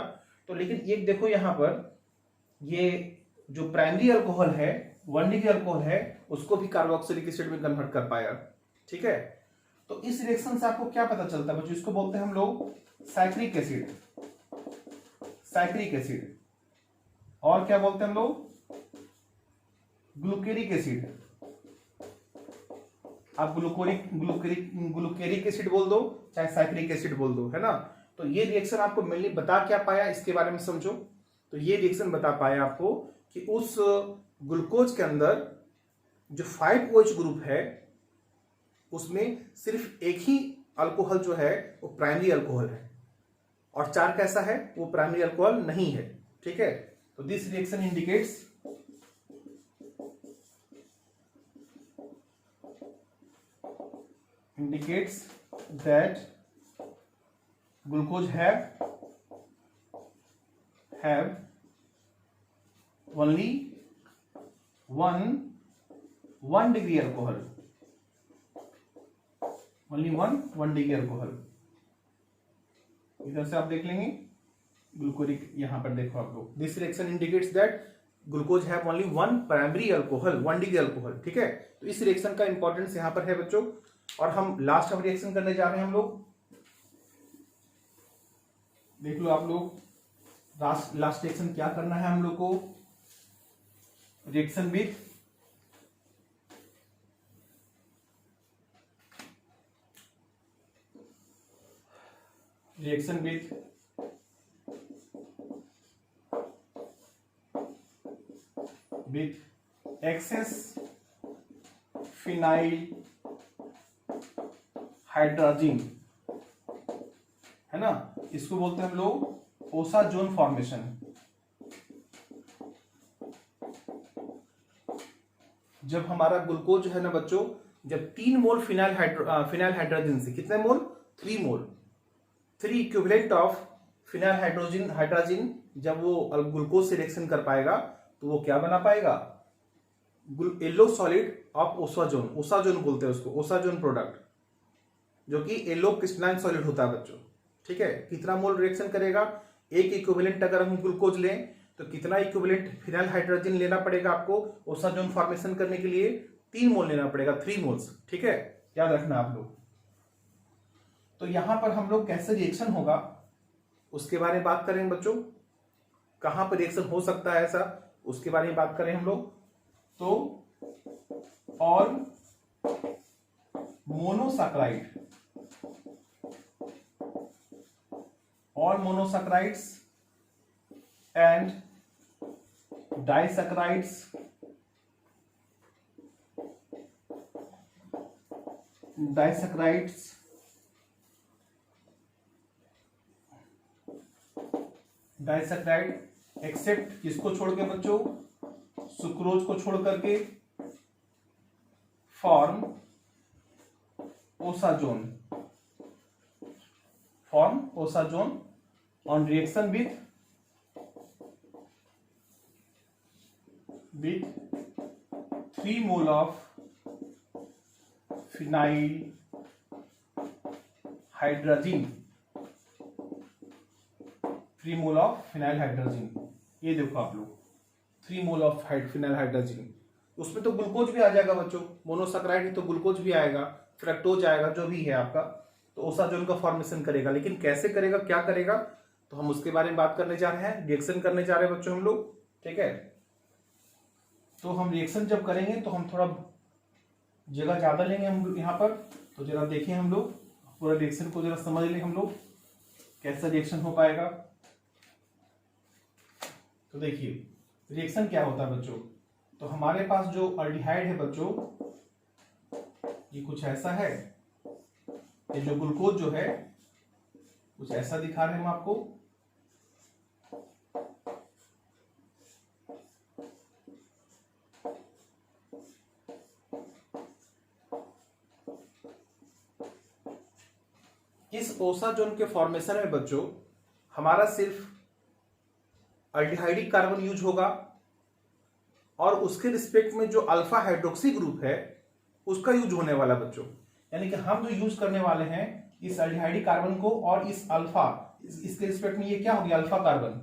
तो लेकिन एक देखो यहाँ पर ये जो प्राइमरी अल्कोहल है, 1 डिग्री अल्कोहल है, उसको भी कार्बोक्सिलिक एसिड में कन्वर्ट कर पाया। ठीक है, तो इस रिएक्शन से आपको क्या पता चलता है बच्चों, इसको बोलते हैं हम लोग साइक्रिक एसिड, साइक्रिक एसिड। और क्या बोलते हैं हम लोग, ग्लूकेरिक एसिड। आप ग्लूकेरिक एसिड बोल दो चाहे साइक्रिक एसिड बोल दो, है ना। तो ये रिएक्शन आपको मेनली बता क्या पाया, इसके बारे में समझो। तो ये रिएक्शन बता पाया आपको कि उस ग्लूकोज के अंदर जो 5OH ग्रुप है उसमें सिर्फ एक ही अल्कोहल जो है वो प्राइमरी अल्कोहल है, और 4 कैसा है, वो प्राइमरी अल्कोहल नहीं है। ठीक है, तो this reaction indicates that glucose have only one degree alcohol, only one degree alcohol। इधर से आप देख लेंगे ग्लूकोरिक, यहां पर देखो आप लोग, this reaction indicates that glucose have only 1 primary alcohol, 1 degree alcohol. ठीक है, तो इस रिएक्शन का इंपॉर्टेंस यहां पर है बच्चों। और हम लास्ट अब रिएक्शन करने जा रहे हैं हम लोग, देख लो आप लोग, लास्ट रिएक्शन क्या करना है हम लोग को, reaction with excess phenyl hydrogen, है ना। इसको बोलते हैं हम लोग ओसाजोन फॉर्मेशन। जब हमारा ग्लूकोज है ना बच्चों, जब 3 मोल फिनाइल हाइड्रोजन से, कितने मोल, 3 मोल, 3 इक्विवेलेंट ऑफ फिनाइल हाइड्रोजन जब वो ग्लूकोज से रिएक्शन कर पाएगा तो वो क्या बना पाएगा, yellow solid of osazone, osazone बोलते हैं उसको, ओसाजोन प्रोडक्ट, जो कि येलो क्रिस्टलाइन सॉलिड होता है बच्चों। ठीक है, कितना मोल रिएक्शन करेगा, एक इक्विवेलेंट अगर हम ग्लूकोज लें तो कितना इक्विवेलेंट फिनाइल हाइड्रोजन लेना पड़ेगा आपको ओसाजोन फॉर्मेशन करने के लिए, 3 मोल लेना पड़ेगा, 3 मोल्स। ठीक है, याद रखना आप लोग। तो यहां पर हम लोग कैसे रिएक्शन होगा उसके बारे में बात करेंगे बच्चों, कहां पर रिएक्शन हो सकता है ऐसा, उसके बारे में बात करें हम लोग। तो और मोनोसैकराइड्स एंड डाइसैकराइड्स डाइसैकराइड एक्सेप्ट किसको छोड़ के बच्चों, सुक्रोज को छोड़ करके, form osazone on reaction with 3 mole of phenyl hydrogen 3 mole of phenyl hydrogen. ये देखो आप लोग 3 मोल ऑफ फिनाइल हाइड्रोजन। उसमें तो ग्लूकोज भी आ जाएगा बच्चों, मोनोसैकेराइड है तो ग्लूकोज भी आएगा, फ्रक्टोज आएगा, जो भी है आपका, तो ओसाजोन का फॉर्मेशन करेगा। लेकिन कैसे करेगा, क्या करेगा, तो हम उसके बारे में बात करने जा रहे हैं, रिएक्शन करने जा रहे हैं बच्चों हम लोग। ठीक है, तो हम रिएक्शन जब करेंगे तो हम थोड़ा जगह ज्यादा लेंगे हम लोग यहाँ पर। तो जरा देखें हम लोग पूरा रिएक्शन को, जरा समझ लें हम लोग कैसा रिएक्शन हो पाएगा। तो देखिए रिएक्शन क्या होता है बच्चों, तो हमारे पास जो अल्डिहाइड है बच्चों, ये कुछ ऐसा है, ये जो ग्लूकोज जो है कुछ ऐसा दिखा रहे हैं हम आपको। इस ओसाजोन के फॉर्मेशन में बच्चों हमारा सिर्फ अल्डिहाइडिक कार्बन यूज होगा और उसके रिस्पेक्ट में जो अल्फा हाइड्रोक्सी ग्रुप है उसका यूज होने वाला बच्चों। यानी कि हम जो यूज करने वाले हैं इस अल्डिहाइडिक कार्बन को और इस अल्फा, इसके रिस्पेक्ट में ये क्या हो गया अल्फा कार्बन,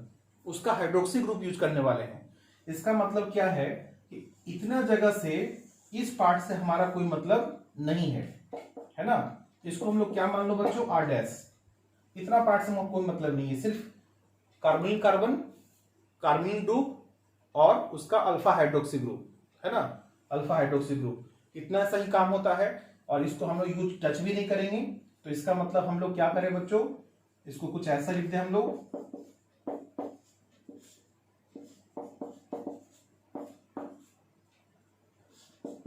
उसका हाइड्रोक्सी ग्रुप यूज करने वाले हैं। इसका मतलब क्या है कि इतना जगह से इस पार्ट से हमारा कोई मतलब नहीं है ना। इसको हम लोग क्या मान लो बच्चों, आर डैश। इतना पार्ट से हमें कोई मतलब नहीं है, सिर्फ कार्बोनिल कार्बन, कार्बोनिल ग्रुप और उसका अल्फा हाइड्रोक्सी ग्रुप है ना, अल्फा हाइड्रोक्सी ग्रुप, इतना सा ही काम होता है। और इसको हम लोग यूज टच भी नहीं करेंगे। तो इसका मतलब हम लोग क्या करें बच्चों, इसको कुछ ऐसा लिख दें हम लोग,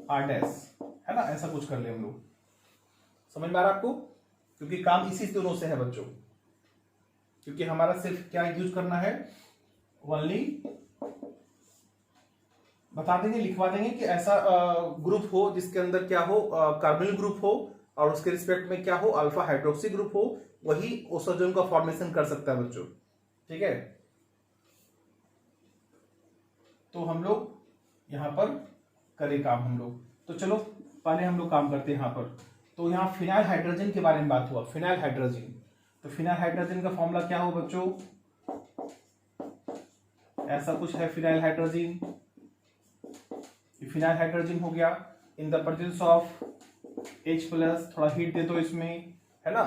आर डैश है ना, ऐसा कुछ कर ले हम लोग। समझ में आ रहा आपको, क्योंकि काम इसी दोनों से है बच्चों, क्योंकि हमारा सिर्फ क्या यूज करना है, ओनली बता देंगे, लिखवा देंगे कि ऐसा ग्रुप हो जिसके अंदर क्या हो, कार्बोनिल ग्रुप हो और उसके रिस्पेक्ट में क्या हो, अल्फा हाइड्रोक्सी ग्रुप हो, वही ओसाजोन का फॉर्मेशन कर सकता है बच्चों। ठीक है, तो हम लोग यहां पर करें काम हम लोग। तो चलो पहले हम लोग काम करते हैं यहां पर। तो यहाँ फिनाइल हाइड्रोजन के बारे में बात हुआ, फिनाइल हाइड्रोजन। तो फिनाइल हाइड्रोजन का फॉर्मूला क्या हो बच्चों, ऐसा कुछ है फिनाइल हाइड्रोजन। फिनाइल हाइड्रोजन हो गया इन द प्रेजेंस ऑफ H+, थोड़ा हीट दे दो इसमें, है ना।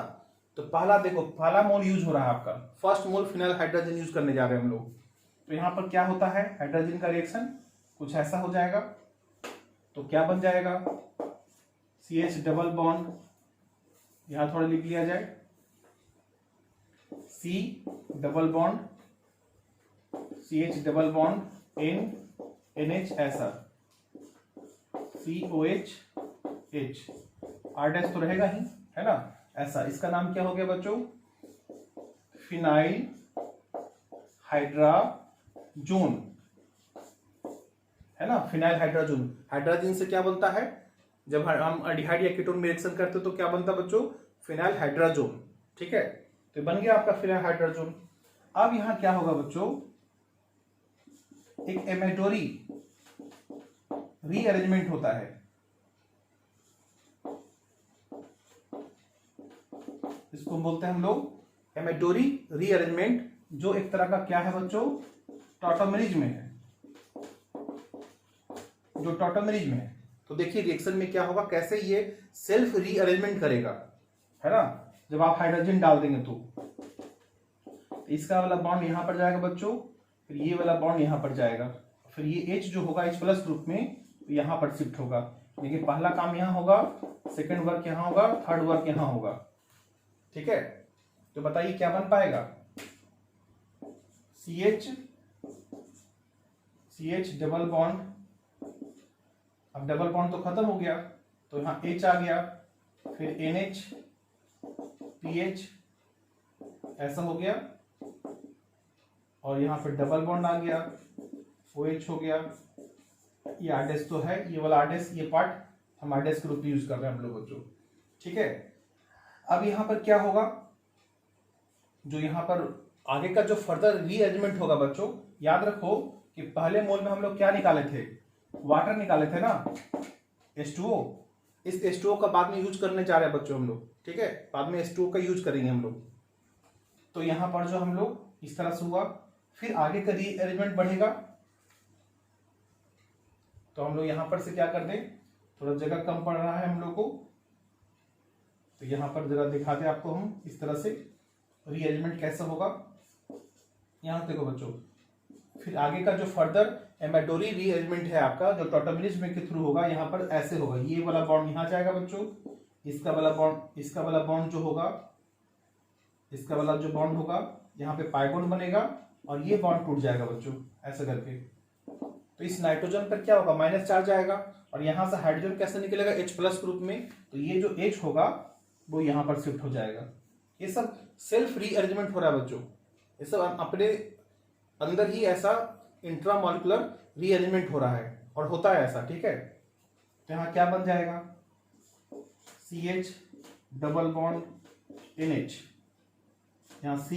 तो पहला देखो, पहला मोल यूज हो रहा है आपका, फर्स्ट मोल फिनाइल हाइड्रोजन यूज करने जा रहे हैं हम लोग। तो यहां पर क्या होता है, हाइड्रोजन का रिएक्शन कुछ ऐसा हो जाएगा। तो क्या बन जाएगा, CH डबल बॉन्ड, यहां थोड़ा लिख लिया जाए, C double bond, CH double bond, NH ऐसा, COH H, R डैश तो रहेगा ही, है ना, ऐसा। इसका नाम क्या हो गया बच्चों, फिनाइल हाइड्राजोन, है ना, फिनाइल हाइड्राजोन। हाइड्रोजन से क्या बनता है, जब हम अल्डिहाइड या कीटोन में रिएक्शन करते हैं तो क्या बनता है बच्चों, फिनाइल हाइड्राजोन। ठीक है, तो बन गया आपका फिनाइल हाइड्राजोन। अब यहां क्या होगा बच्चों, एक एमेटोरी रीअरेंजमेंट होता है, इसको बोलते हैं हम लोग एमेटोरी रीअरेंजमेंट, जो एक तरह का क्या है बच्चों, टॉटोमेरिज में है, जो टॉटोमेरिज में है। तो देखिए रिएक्शन में क्या होगा, कैसे ये सेल्फ रीअरेंजमेंट करेगा, है ना, जब आप हाइड्रोजन डाल देंगे तो इसका वाला बॉन्ड यहां पर जाएगा बच्चों, फिर ये वाला बॉन्ड यहां पर जाएगा, फिर ये H जो होगा H+ ग्रुप में यहां पर शिफ्ट होगा। देखिए पहला काम यहां होगा, सेकंड वर्क यहां होगा, थर्ड वर्क यहां होगा। ठीक है, तो बताइए क्या बन पाएगा, CH डबल बॉन्ड, अब डबल बॉन्ड तो खत्म हो गया, तो यहां H आ गया, फिर NH PH ऐसा हो गया, और यहां पर डबल बॉन्ड आ गया, OH हो गया, ये R डैश तो है, ये वाला R डैश, ये पार्ट हम R डैश ग्रुप यूज कर रहे हैं हम लोग बच्चों। ठीक है, अब यहां पर क्या होगा, जो यहां पर आगे का जो फर्दर रीअरेंजमेंट होगा बच्चों, याद रखो कि पहले मोल में हम लोग क्या निकाले थे, वाटर निकाले थे ना, H2O। इस H2O का बाद में यूज करने जा रहे हैं बच्चों हम लोग। ठीक है, बाद में H2O का यूज करेंगे हम लोग। तो यहां पर जो हम लोग इस तरह से हुआ। फिर आगे का रीअरेंजमेंट बढ़ेगा, तो हम लोग यहां पर से क्या कर दें, थोड़ा जगह कम पड़ रहा है हम लोग को, तो यहां पर जरा दिखा दें आपको हम इस तरह से रीअरेंजमेंट कैसा होगा। यहां देखो बच्चों, फिर आगे का जो फर्दर एमेडोरी रीअरेंजमेंट है आपका, जो टॉटोमिलिज्म के थ्रू होगा, यहाँ पर ऐसे होगा, ये वाला बॉन्ड यहाँ जाएगा बच्चों, इसका वाला बॉन्ड जो होगा, इसका वाला जो बॉन्ड होगा यहाँ पे पाई बॉन्ड बनेगा और ये बॉन्ड टूट जाएगा बच्चों ऐसा करके। तो इस नाइट्रोजन पर क्या होगा, माइनस चार्ज आएगा और यहाँ से हाइड्रोजन कैसे निकलेगा, H+ ग्रुप में, तो ये जो H होगा वो यहाँ पर शिफ्ट हो जाएगा। ये सब सेल्फ रीअरेंजमेंट हो रहा है बच्चों, ये सब अपने अंदर ही ऐसा इंट्रामॉलिक्यूलर रीअरेंजमेंट हो रहा है और होता है ऐसा, ठीक है। तो यहाँ क्या बन जाएगा, CH डबल बॉन्ड NH, यहाँ C,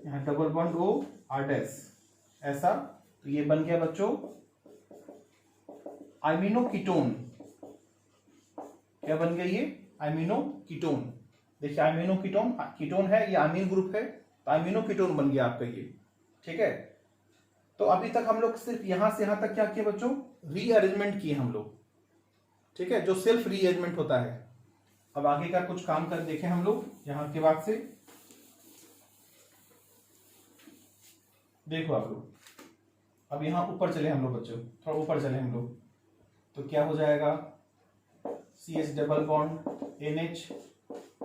यहाँ डबल बॉन्ड O R-, ऐसा। तो ये बन गया बच्चों अमीनो कीटोन। क्या बन गया ये, अमीनो कीटोन। देखिए अमीनो कीटोन, कीटोन है, ये अमीन ग्रुप है, तो अमीनो कीटोन बन गया आपका ये, ठीक है। तो अभी तक हम लोग सिर्फ यहां से यहां तक क्या किए बच्चों, रीअरेंजमेंट किए हम लोग, ठीक है, जो सेल्फ रीअरेंजमेंट होता है। अब आगे का कुछ काम कर देखें हम लोग यहां के बाद से। देखो आप लोग, अब यहां ऊपर चले हम लोग बच्चों, थोड़ा ऊपर चले हम लोग, तो क्या हो जाएगा, CH double bond NH,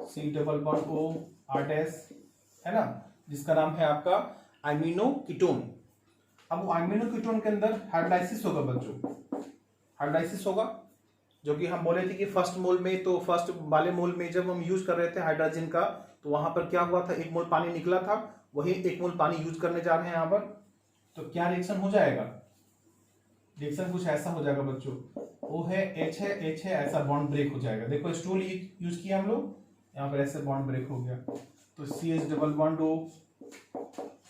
C double bond O R-, है ना, जिसका नाम है आपका अमीनो कीटोन। अब वो अमीनो कीटोन के अंदर हाइड्रोलाइसिस होगा बच्चों, हाइड्रोलाइसिस होगा, जो कि हम बोले थे कि फर्स्ट मोल में, तो फर्स्ट वाले मोल में जब हम यूज कर रहे थे हाइड्रोजन का, तो वहां पर क्या हुआ था, 1 मोल पानी निकला था, वही 1 मोल पानी यूज करने जा रहे हैं यहाँ पर। तो क्या रिएक्शन हो जाएगा, रिएक्शन कुछ ऐसा हो जाएगा बच्चों, O है H है H है, ऐसा बॉन्ड ब्रेक हो जाएगा। देखो स्टूल यूज किया हम लोग, यहाँ पर ऐसे बॉन्ड ब्रेक हो गया, तो CH double bond O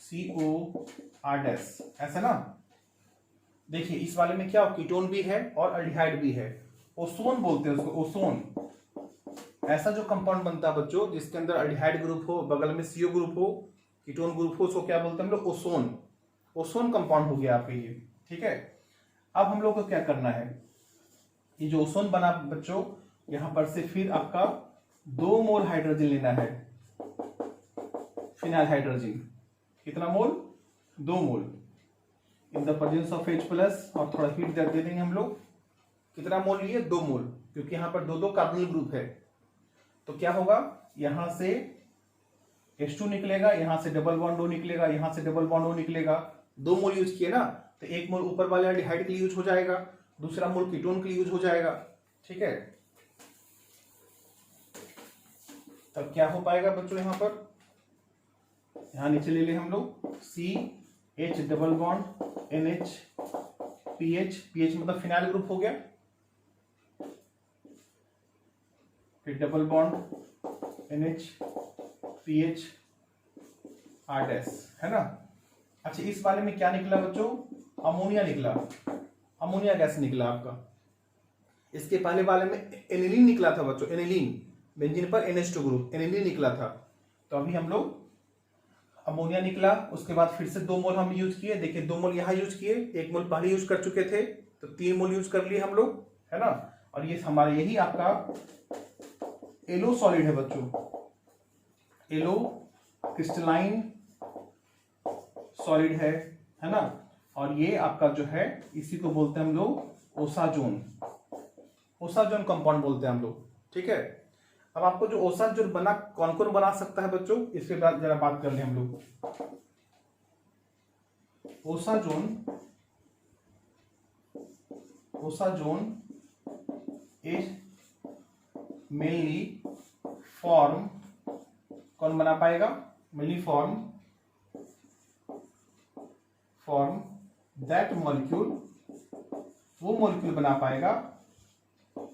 CO R-, ऐसा ना। देखिए इस वाले में क्या हो, कीटोन भी है और अल्डिहाइड भी है, ओसोन बोलते हैं उसको, ओसोन। ऐसा जो कंपाउंड बनता है बच्चों जिसके अंदर अल्डिहाइड ग्रुप हो, बगल में CO ग्रुप हो, कीटोन ग्रुप हो, उसको क्या बोलते हैं हम लोग, ओसोन। ओसोन कंपाउंड हो गया आपका ये, ठीक है। अब हम लोग को क्या करना है, ये जो ओसोन बना बच्चों, यहां पर से फिर आपका 2 मोल हाइड्रोजन लेना है, फिनाइल हाइड्रोजन। कितना mole, 2 mole, in the presence of H+, और थोड़ा हीट दे देंगे हम लोग। कितना मोल लिए, 2 मोल, क्योंकि यहां पर 2 कार्बोनिल ग्रुप है। तो क्या होगा, यहां से H2 निकलेगा, यहां से डबल बॉन्ड O निकलेगा, यहां से डबल बॉन्ड O निकलेगा। 2 मोल यूज किए ना, तो 1 मोल ऊपर वाले एल्डिहाइड के लिए यूज हो जाएगा, दूसरा मोल कीटोन के लिए यूज हो जाएगा, ठीक है। तब क्या हो पाएगा बच्चों, यहां पर, यहां नीचे ले ले हम लोग, CH double bond NH PH, PH मतलब फिनाइल ग्रुप हो गया, फिर double bond NH PH R-, है ना। अच्छा इस वाले में क्या निकला बच्चों, अमोनिया निकला। अमोनिया गैस निकला आपका। इसके पहले वाले में एनिलीन निकला था बच्चों, एनिलीन, बेंजीन पर NH2 ग्रुप, एनिलीन निकला था। तो अभी हम लोग अमोनिया निकला, उसके बाद फिर से 2 मोल हम यूज किए। देखिए 2 मोल यहाँ यूज किए, 1 मोल पहले यूज कर चुके थे, तो 3 मोल यूज कर लिए हम लोग, है ना। और ये हमारा यही आपका एलो सॉलिड है बच्चों, एलो क्रिस्टलाइन सॉलिड है ना। और ये आपका जो है, इसी को बोलते हैं हम लोग ओसाजोन, ओसाजोन कंपाउंड बोलते हैं हम लोग, ठीक है। अब आपको जो ओसाजोन बना, कौन कौन बना सकता है बच्चों, इसके बाद जरा बात कर लें हम लोग। ओसाजोन इज मेनली फॉर्म, कौन बना पाएगा, मेनली फॉर्म दैट मॉलिक्यूल, वो मॉलिक्यूल बना पाएगा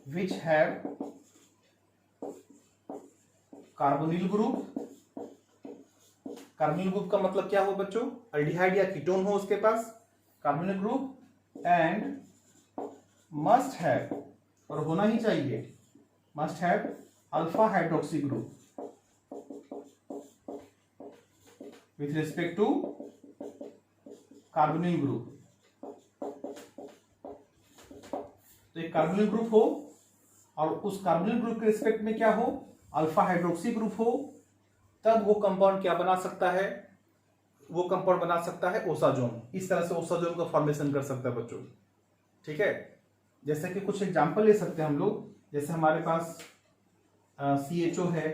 which have carbonyl group. Carbonyl group का मतलब क्या हो बच्चों, अल्डिहाइड या कीटोन हो उसके पास carbonyl group, and must have, और होना ही चाहिए, must have alpha hydroxy group with respect to carbonyl group, तो एक कार्बोनिल ग्रुप हो और उस कार्बोनिल ग्रुप के रिस्पेक्ट में क्या हो, अल्फा हाइड्रोक्सी ग्रुप हो, तब वो कंपाउंड क्या बना सकता है, वो कंपाउंड बना सकता है ओसाजोन। इस तरह से ओसाजोन का फॉर्मेशन कर सकता है बच्चों। ठीक है, जैसे कि कुछ एग्जांपल ले सकते हैं हम लोग, जैसे हमारे पास CHO है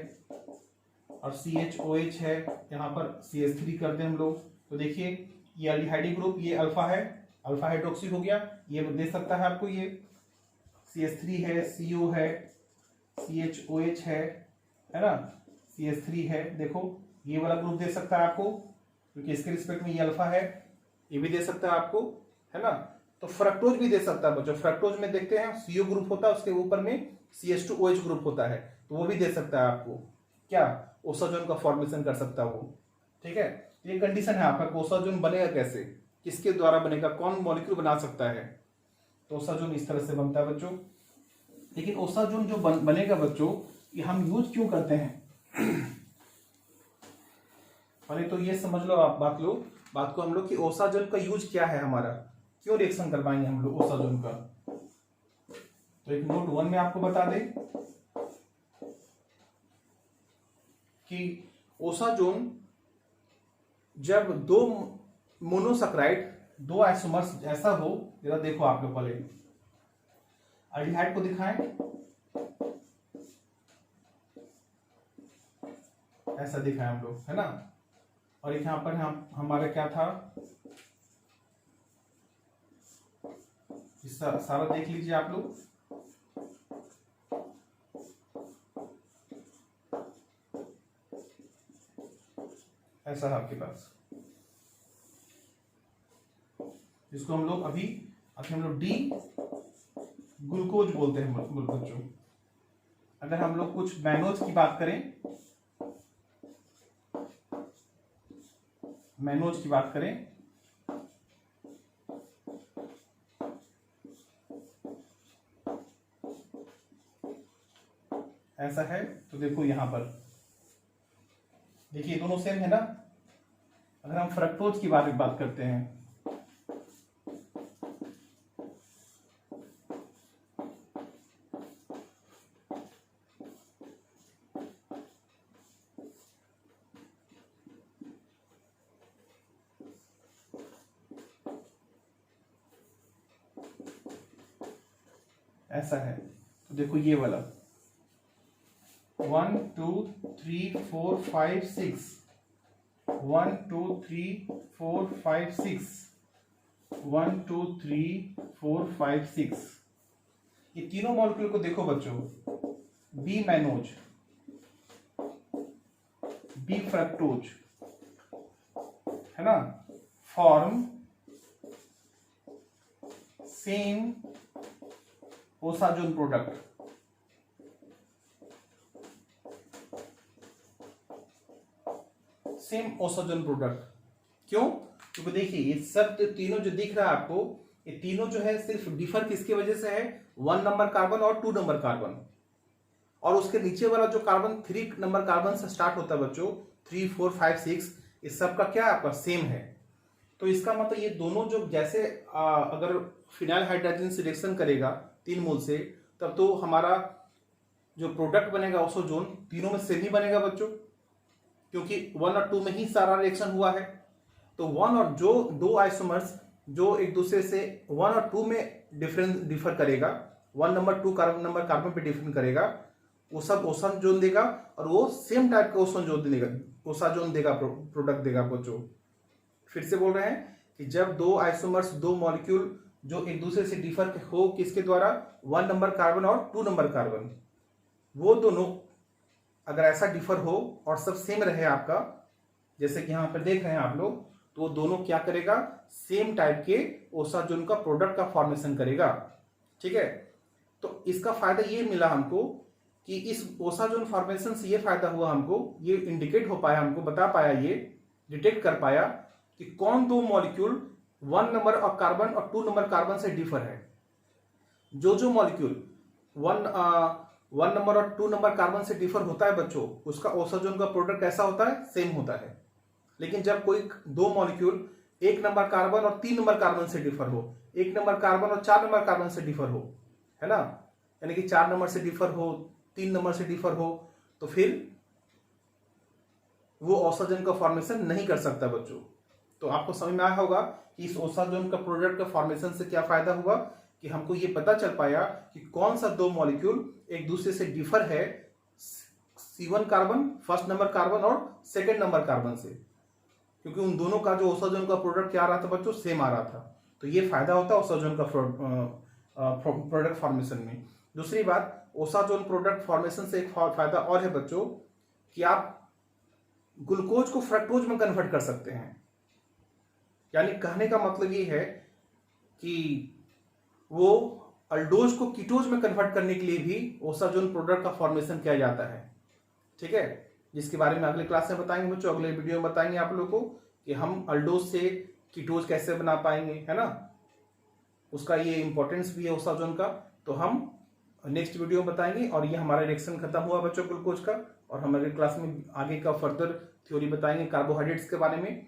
और CHOH है, यहाँ पर CH3 कर दें हम लोग, तो देखिए ये एल्डिहाइड ग्रुप, ये अल्फा है, अल्फा हाइड्रोक्सी हो गया, ये दे सकता है आपको, ये CH3 है, CO है, CHOH है ना, CH3 है, देखो ये वाला ग्रुप दे सकता है आपको, क्योंकि इसके रिस्पेक्ट में ये अल्फा है, ये भी दे सकता है आपको, है ना। तो फ्रक्टोज भी दे सकता है बच्चों, फ्रक्टोज में देखते हैं CO ग्रुप होता है, उसके ऊपर में CH2OH ग्रुप होता है, तो वो भी दे सकता है आपको, क्या ओसाजोन का फॉर्मेशन कर सकता है वो। ठीक है, ये कंडीशन है आपका, ओसाजोन बनेगा कैसे, किसके द्वारा बनेगा, कौन मॉलिक्यूल बना सकता है, तो ओसाजोन इस तरह से बनता है बच्चों। लेकिन ओसाजोन जो बनेगा बच्चों, ये हम यूज क्यों करते हैं, पहले तो ये समझ लो आप, बात को हम लोग कि ओसाजोन का यूज क्या है हमारा, क्यों रिएक्शन करवाएंगे हम लोग ओसाजोन का। तो एक नोट 1 में आपको बता दें कि ओसाजोन जब दो मोनोसैकराइड, दो आइसोमर्स ऐसा हो, जरा देखो आप लोग, पहले एल्डिहाइड को दिखाएं, ऐसा दिखाएं हम लोग, है ना, और यहां पर हमारा क्या था, सारा देख लीजिए आप लोग, ऐसा है आपके पास, जिसको हम लोग अभी हम लोग डी ग्लूकोज बोलते हैं बच्चों। अगर हम लोग कुछ मैनोज की बात करें, ऐसा है, तो देखो यहां पर देखिए दोनों सेम है ना। अगर हम फ्रक्टोज की बात करते हैं, ऐसा है, तो देखो ये वाला 1 2 3 4 5 6, 1 2 3 4 5 6, 1 2 3 4 5 6, ये तीनों मॉलिक्यूल को देखो बच्चों, बी मैनोज, बी फ्रक्टोज, है ना, form same osazone product. Same osazone product क्यों, क्योंकि देखिए ये सब तीनों जो दिख रहा है आपको, ये तीनों जो है सिर्फ डिफर किसकी वजह से है, 1 नंबर कार्बन और 2 नंबर कार्बन, और उसके नीचे वाला जो कार्बन 3 नंबर कार्बन से स्टार्ट होता है बच्चों, 3 4 5 6, इस सब का क्या आपका सेम है। तो इसका मतलब ये दोनों जो जैसे अगर फिनाइल हाइड्रोजन से रिएक्शन करेगा 3 मोल से, तब तो हमारा जो प्रोडक्ट बनेगा ओसाजोन तीनों में सेम ही बनेगा बच्चों, क्योंकि 1 और 2 में ही सारा रिएक्शन हुआ है। तो 1 और जो दो आइसोमर्स जो एक दूसरे से 1 और 2 में डिफर करेगा, 1 नंबर 2 नंबर कार्बन पे डिफर करेगा, वो सब ओसाजोन देगा, और वो सेम टाइप का ओसाजोन देगा प्रोडक्ट देगा बच्चों। फिर से बोल रहे हैं कि जब दो आइसोमर्स, दो मॉलिक्यूल जो एक दूसरे से डिफर हो, किसके द्वारा, 1 नंबर कार्बन और 2 नंबर कार्बन, वो दोनों अगर ऐसा डिफर हो और सब सेम रहे आपका, जैसे कि यहां पर देख रहे हैं आप लोग, तो वो दोनों क्या करेगा, सेम टाइप के ओसाजोन का प्रोडक्ट का फॉर्मेशन करेगा। ठीक है, तो इसका फायदा ये मिला हमको कि इस ओसाजोन फॉर्मेशन से ये फायदा हुआ हमको, ये इंडिकेट हो पाया, हमको बता पाया, ये डिटेक्ट कर पाया कि कौन दो मॉलिक्यूल 1 नंबर और कार्बन और 2 नंबर कार्बन से डिफर है। जो मॉलिक्यूल 1 नंबर और 2 नंबर कार्बन से डिफर होता है बच्चों, उसका ओसाजोन का प्रोडक्ट कैसा होता है, सेम होता है। लेकिन जब कोई दो मॉलिक्यूल 1 नंबर कार्बन और 3 नंबर कार्बन से डिफर हो, 1 नंबर कार्बन और 4 नंबर कार्बन से डिफर हो, है ना, यानी कि 4 नंबर से डिफर हो, 3 नंबर से डिफर हो, तो फिर वो ओसाजोन का फॉर्मेशन नहीं कर सकता बच्चों। तो आपको समझ में आया होगा कि इस ओसाजोन का प्रोडक्ट का फॉर्मेशन से क्या फायदा हुआ कि हमको ये पता चल पाया कि कौन सा दो मॉलिक्यूल एक दूसरे से डिफर है C1 carbon, first number carbon और सेकंड नंबर कार्बन से, क्योंकि उन दोनों का जो ओसाजोन का प्रोडक्ट क्या आ रहा था बच्चों, सेम आ रहा था। तो ये फायदा होता है ओसाजोन का प्रोडक्ट फॉर्मेशन में। दूसरी बात, ओसाजोन प्रोडक्ट फॉर्मेशन से एक फायदा और है बच्चों कि आप ग्लूकोज को फ्रक्टोज में कन्वर्ट कर सकते हैं। यानी कहने का मतलब ये है कि वो अल्डोज को कीटोज में कन्वर्ट करने के लिए भी ओसाजोन प्रोडक्ट का फॉर्मेशन किया जाता है। ठीक है, जिसके बारे में अगले क्लास में बताएंगे बच्चों, अगले वीडियो में बताएंगे आप लोगों को कि हम अल्डोज से कीटोज कैसे बना पाएंगे, है ना, उसका ये इंपॉर्टेंस भी है ओसाजोन का। तो हम नेक्स्ट वीडियो में बताएंगे। और ये हमारा रिएक्शन खत्म हुआ बच्चों ग्लूकोज का, और हम अगले क्लास में आगे का फर्दर थ्योरी बताएंगे कार्बोहाइड्रेट्स के बारे में।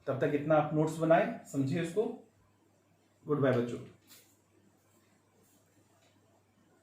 तब तक इतना आप नोट्स बनाएं, समझिए इसको। गुड बाय बच्चों।